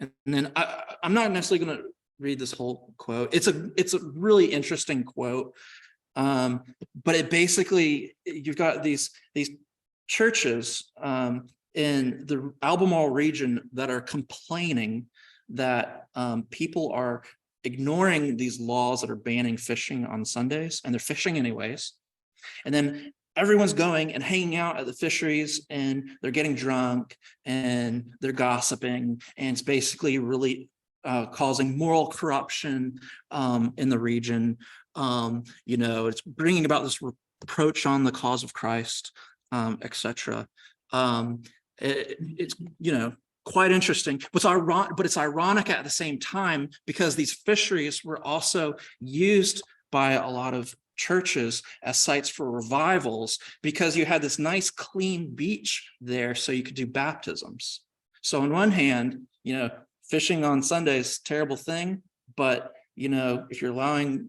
And then I'm not necessarily going to read this whole quote. It's a really interesting quote. But it basically, you've got these churches in the Albemarle region that are complaining that people are ignoring these laws that are banning fishing on Sundays, and they're fishing anyways. And then everyone's going and hanging out at the fisheries, and they're getting drunk and they're gossiping, and it's basically really causing moral corruption in the region. It's bringing about this reproach on the cause of Christ, etc. It's quite interesting. But it's ironic at the same time, because these fisheries were also used by a lot of churches as sites for revivals, because you had this nice clean beach there, so you could do baptisms. So on one hand, fishing on Sunday is a terrible thing, but if you're allowing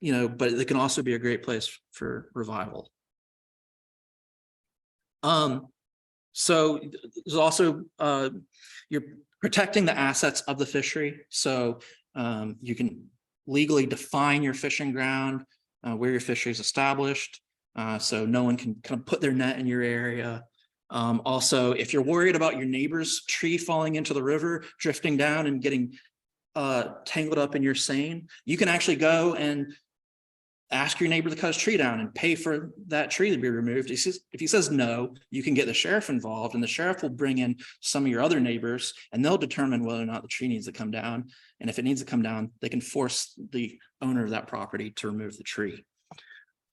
but it can also be a great place for revival. So there's also, you're protecting the assets of the fishery. So you can legally define your fishing ground, where your fishery is established. So no one can kind of put their net in your area. Also, if you're worried about your neighbor's tree falling into the river, drifting down and getting tangled up in your seine, you can actually go and ask your neighbor to cut his tree down and pay for that tree to be removed. If he says no, you can get the sheriff involved, and the sheriff will bring in some of your other neighbors, and they'll determine whether or not the tree needs to come down. And if it needs to come down, they can force the owner of that property to remove the tree.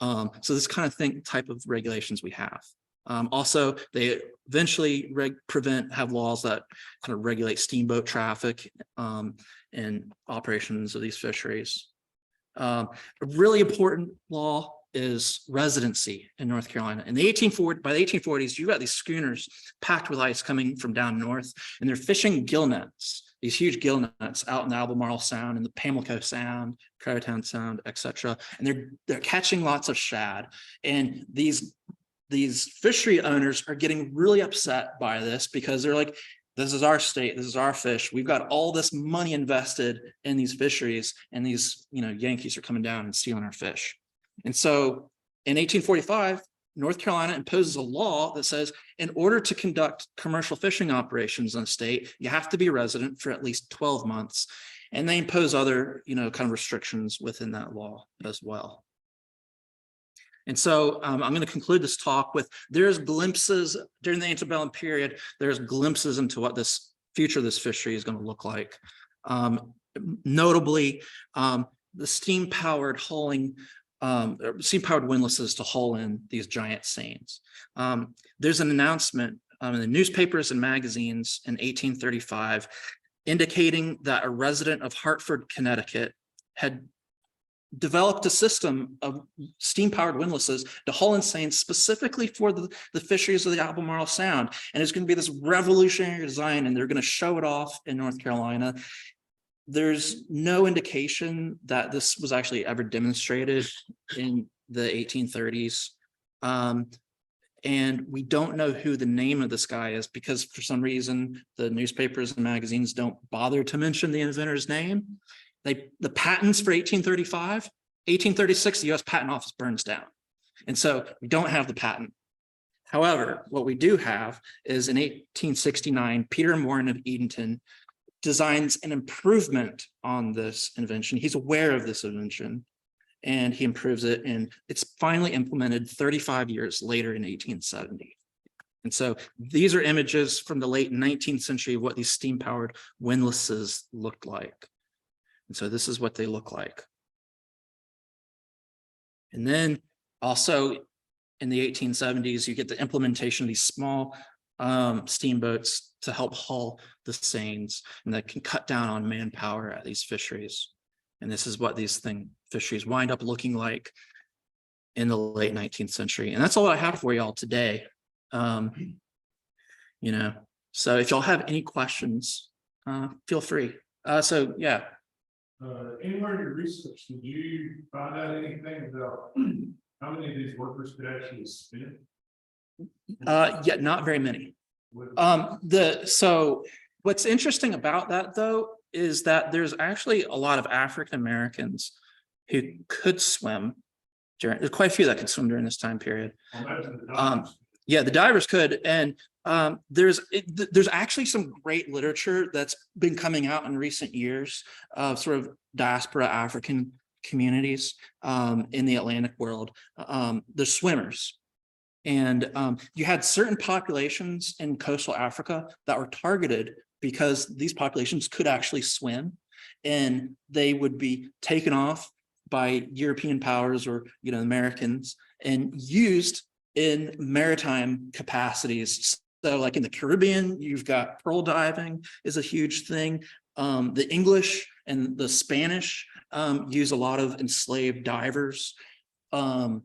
So this kind of type of regulations we have. Also, they eventually have laws that kind of regulate steamboat traffic and operations of these fisheries. A really important law is residency in North Carolina. In the by the 1840s, you got these schooners packed with ice coming from down north, and they're fishing gill nets, these huge gill nets out in the Albemarle Sound and the Pamlico Sound, Curator Sound, etc. And they're catching lots of shad. And these fishery owners are getting really upset by this because they're like, this is our state, this is our fish. We've got all this money invested in these fisheries, and these, Yankees are coming down and stealing our fish. And so in 1845, North Carolina imposes a law that says in order to conduct commercial fishing operations in the state, you have to be a resident for at least 12 months. And they impose other, kind of restrictions within that law as well. And so I'm going to conclude this talk with, there's glimpses during the antebellum period, there's glimpses into what this future of this fishery is going to look like. Notably, the steam-powered windlasses to haul in these giant seines. There's an announcement in the newspapers and magazines in 1835 indicating that a resident of Hartford, Connecticut had developed a system of steam-powered windlasses to haul in seines specifically for the fisheries of the Albemarle Sound. And it's going to be this revolutionary design, and they're going to show it off in North Carolina. There's no indication that this was actually ever demonstrated in the 1830s. And we don't know who the name of this guy is, because for some reason, the newspapers and magazines don't bother to mention the inventor's name. The patents for 1836, the US Patent Office burns down. And so we don't have the patent. However, what we do have is in 1869, Peter Morin of Edenton designs an improvement on this invention. He's aware of this invention, and he improves it, and it's finally implemented 35 years later in 1870. And so these are images from the late 19th century of what these steam-powered windlasses looked like. And so this is what they look like. And then also in the 1870s, you get the implementation of these small steamboats to help haul the seines, and that can cut down on manpower at these fisheries. And this is what these fisheries wind up looking like in the late 19th century. And that's all I have for y'all today. So if y'all have any questions, feel free. So yeah. Anywhere in your research, did you find out anything about how many of these workers could actually spin? Yeah, not very many. So what's interesting about that, though, is that there's actually a lot of African Americans who could swim there's quite a few that could swim during this time period. Yeah, the divers could, and there's actually some great literature that's been coming out in recent years of sort of diaspora African communities in the Atlantic world. The swimmers, and you had certain populations in coastal Africa that were targeted because these populations could actually swim, and they would be taken off by European powers or Americans and used in maritime capacities. So like in the Caribbean, you've got pearl diving is a huge thing. The English and the Spanish use a lot of enslaved divers for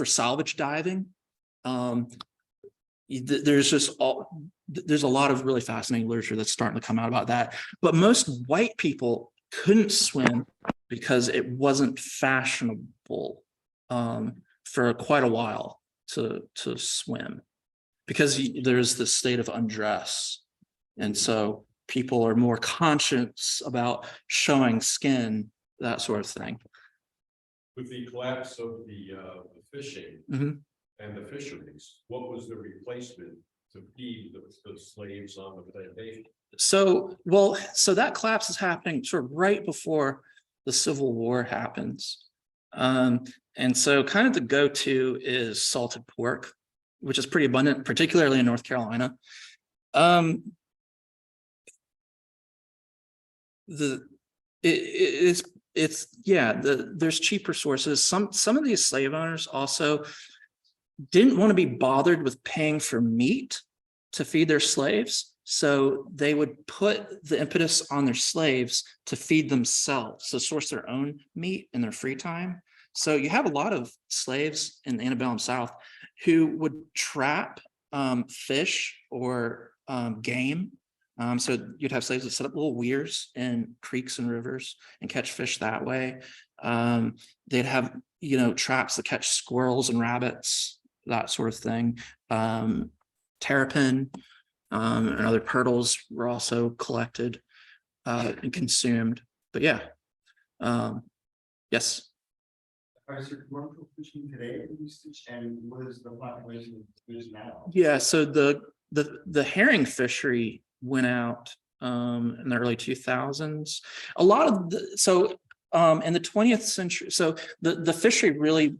salvage diving. There's a lot of really fascinating literature that's starting to come out about that. But most white people couldn't swim because it wasn't fashionable for quite a while to swim, because there's this state of undress. And so people are more conscious about showing skin, that sort of thing. With the collapse of the fishing Mhm. and the fisheries, what was the replacement to feed the slaves on the plantation? So that collapse is happening sort of right before the Civil War happens. And so kind of the go-to is salted pork, which is pretty abundant, particularly in North Carolina. There's cheaper sources. Some of these slave owners also didn't want to be bothered with paying for meat to feed their slaves. So they would put the impetus on their slaves to feed themselves, to source their own meat in their free time. So you have a lot of slaves in the antebellum South who would trap fish or game. So you'd have slaves that set up little weirs in creeks and rivers and catch fish that way. They'd have, traps that catch squirrels and rabbits, that sort of thing. Terrapin and other turtles were also collected and consumed. But yeah, yes. Are there commercial fishing today in usage, and what is the population of fish now? Yeah, so the herring fishery went out in the early 2000s. A lot of in the 20th century, so the fishery really,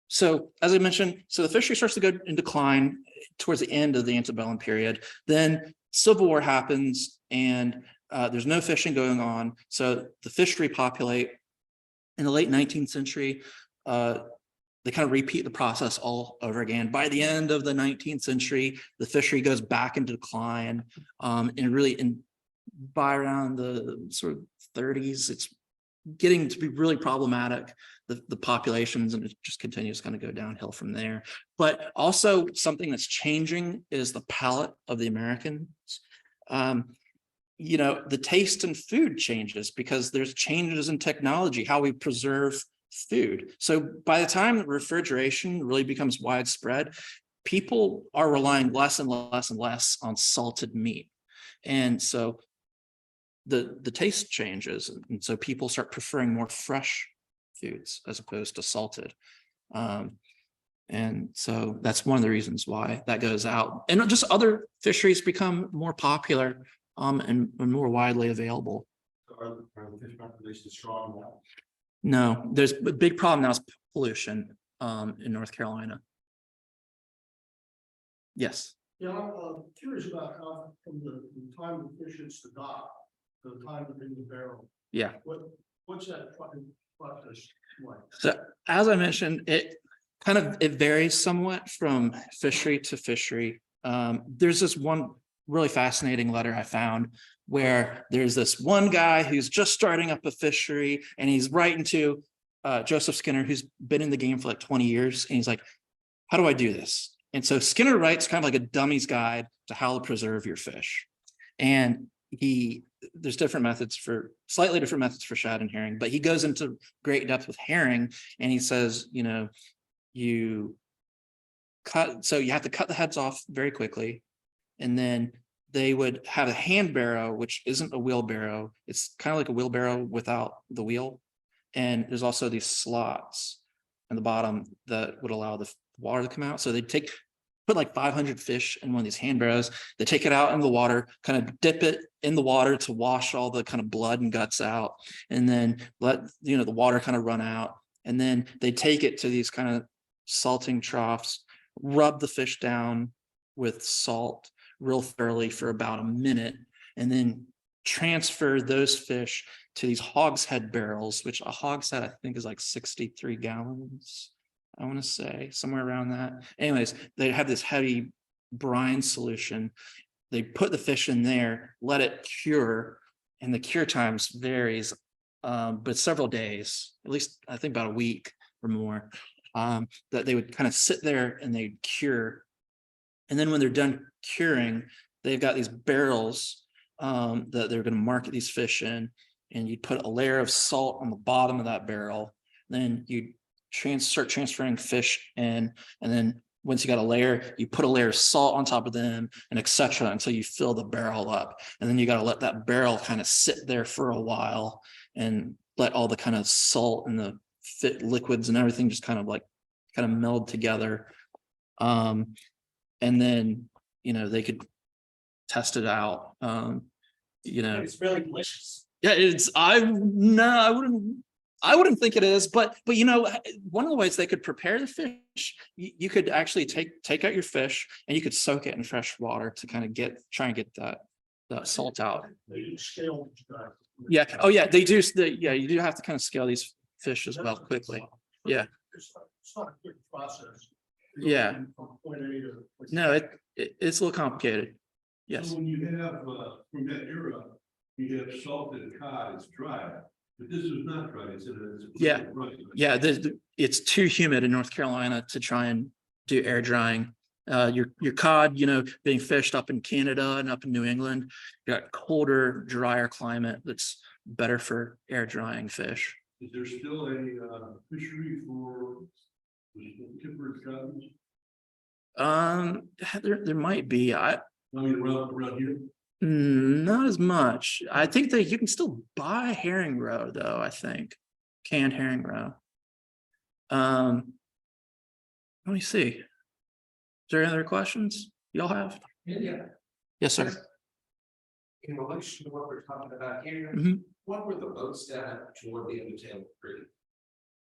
so as I mentioned, so the fishery starts to go in decline towards the end of the antebellum period. Then Civil War happens and there's no fishing going on. So the fish repopulate. In the late 19th century, they kind of repeat the process all over again. By the end of the 19th century, the fishery goes back into decline. By around the sort of 30s, it's getting to be really problematic, the populations, and it just continues to kind of go downhill from there. But also something that's changing is the palate of the Americans. The taste in food changes because there's changes in technology, how we preserve food. So by the time refrigeration really becomes widespread, people are relying less and less and less on salted meat. And so the taste changes. And so people start preferring more fresh foods as opposed to salted. And so that's one of the reasons why that goes out. And just other fisheries become more popular and more widely available. Are the fish populations strong now? No, there's a big problem now is pollution in North Carolina. Yes. Yeah, I'm curious about how from the time the fish hits the dock to the time of in the barrel. Yeah. What's that process like? So as I mentioned, it varies somewhat from fishery to fishery. There's this one really fascinating letter I found where there's this one guy who's just starting up a fishery and he's writing to Joseph Skinner, who's been in the game for like 20 years. And he's like, how do I do this? And so Skinner writes kind of like a dummy's guide to how to preserve your fish. And there's slightly different methods for shad and herring, but he goes into great depth with herring and he says, you have to cut the heads off very quickly. And then they would have a hand barrow, which isn't a wheelbarrow. It's kind of like a wheelbarrow without the wheel. And there's also these slots on the bottom that would allow the water to come out. So they'd put like 500 fish in one of these hand barrows. They take it out in the water, kind of dip it in the water to wash all the kind of blood and guts out. And then let, the water kind of run out. And then they take it to these kind of salting troughs, rub the fish down with salt real thoroughly for about a minute, and then transfer those fish to these hogshead barrels, which a hogshead I think is like 63 gallons. I want to say somewhere around that. Anyways, they have this heavy brine solution. They put the fish in there, let it cure, and the cure times varies, but several days, at least I think about a week or more, that they would kind of sit there and they'd cure. And then when they're done curing, they've got these barrels that they're going to market these fish in. and you'd put a layer of salt on the bottom of that barrel. Then you start transferring fish in, and then once you got a layer, you put a layer of salt on top of them, and etc. until you fill the barrel up. And then you got to let that barrel kind of sit there for a while and let all the kind of salt and the liquids and everything just kind of meld together. And then, they could test it out. It's really delicious. Yeah, I wouldn't think it is, but one of the ways they could prepare the fish, you could actually take out your fish and you could soak it in fresh water to kind of try and get that salt out. They do scale. Yeah. Oh yeah, they do. Yeah, you do have to kind of scale these fish as well quickly. Yeah. It's not a quick process. Yeah. From point A to point No, it's a little complicated. Yes. So when you have, from that era, you have salted cod, it's dry, but this is not dry, it's Yeah. right. Yeah, it's too humid in North Carolina to try and do air drying. Your cod, being fished up in Canada and up in New England, you got colder, drier climate that's better for air drying fish. Is there still a fishery for temperate cod? There might be. Around here? Not as much. I think that you can still buy herring roe, though. I think canned herring roe. Let me see. Is there any other questions y'all have? Yeah, Yes, sir. in relation to what we're talking about here, Mhm. what were the boats down toward the end of Taylor Creek?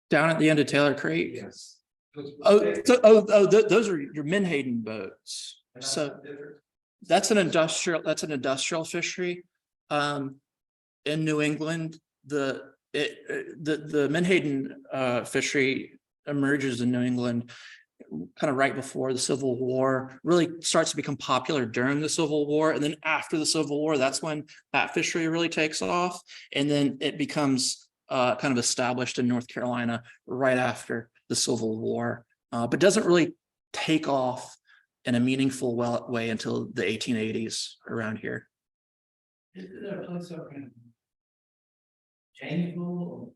Down at the end of Taylor Creek. Yes. Those are your Menhaden boats. So that's an industrial fishery. In New England, the Menhaden fishery emerges in New England kind of right before the Civil War, really starts to become popular during the Civil War. And then after the Civil War, that's when that fishery really takes off. And then it becomes kind of established in North Carolina right after the Civil War, but doesn't really take off in a meaningful way until the 1880s around here. Is there a place up in Janesville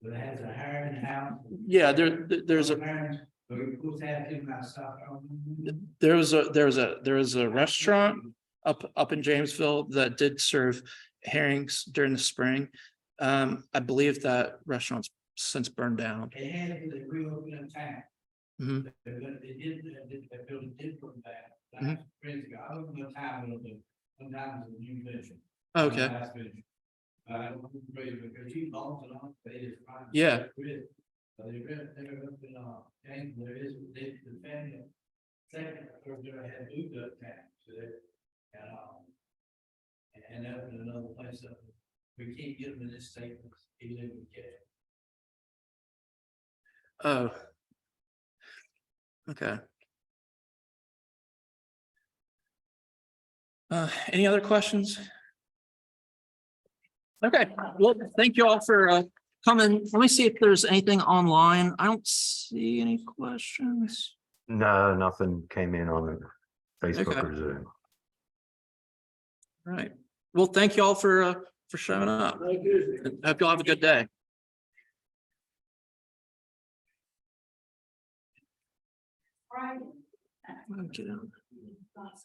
that has a herring house? Yeah, there's a there was a restaurant up in Jamesville that did serve herrings during the spring. I believe that restaurant's since burned down. They had it, they reopened in town. Mhm. They building did come back. Mhm. Years ago, I was in the town of the, sometimes a new venture. Okay. Last venture. I don't know because he owns it on, but it is fine. Yeah. They're up in, and there is, the family. Second, or they had moved up town, so they, and opened another place up. We can't get them in this state, even if we can. Oh. Okay. Any other questions? Okay, well, thank you all for coming. Let me see if there's anything online. I don't see any questions. No, nothing came in on Facebook Okay. or Zoom. All right. Well, thank you all for showing up. Thank you. Hope you all have a good day. Okay.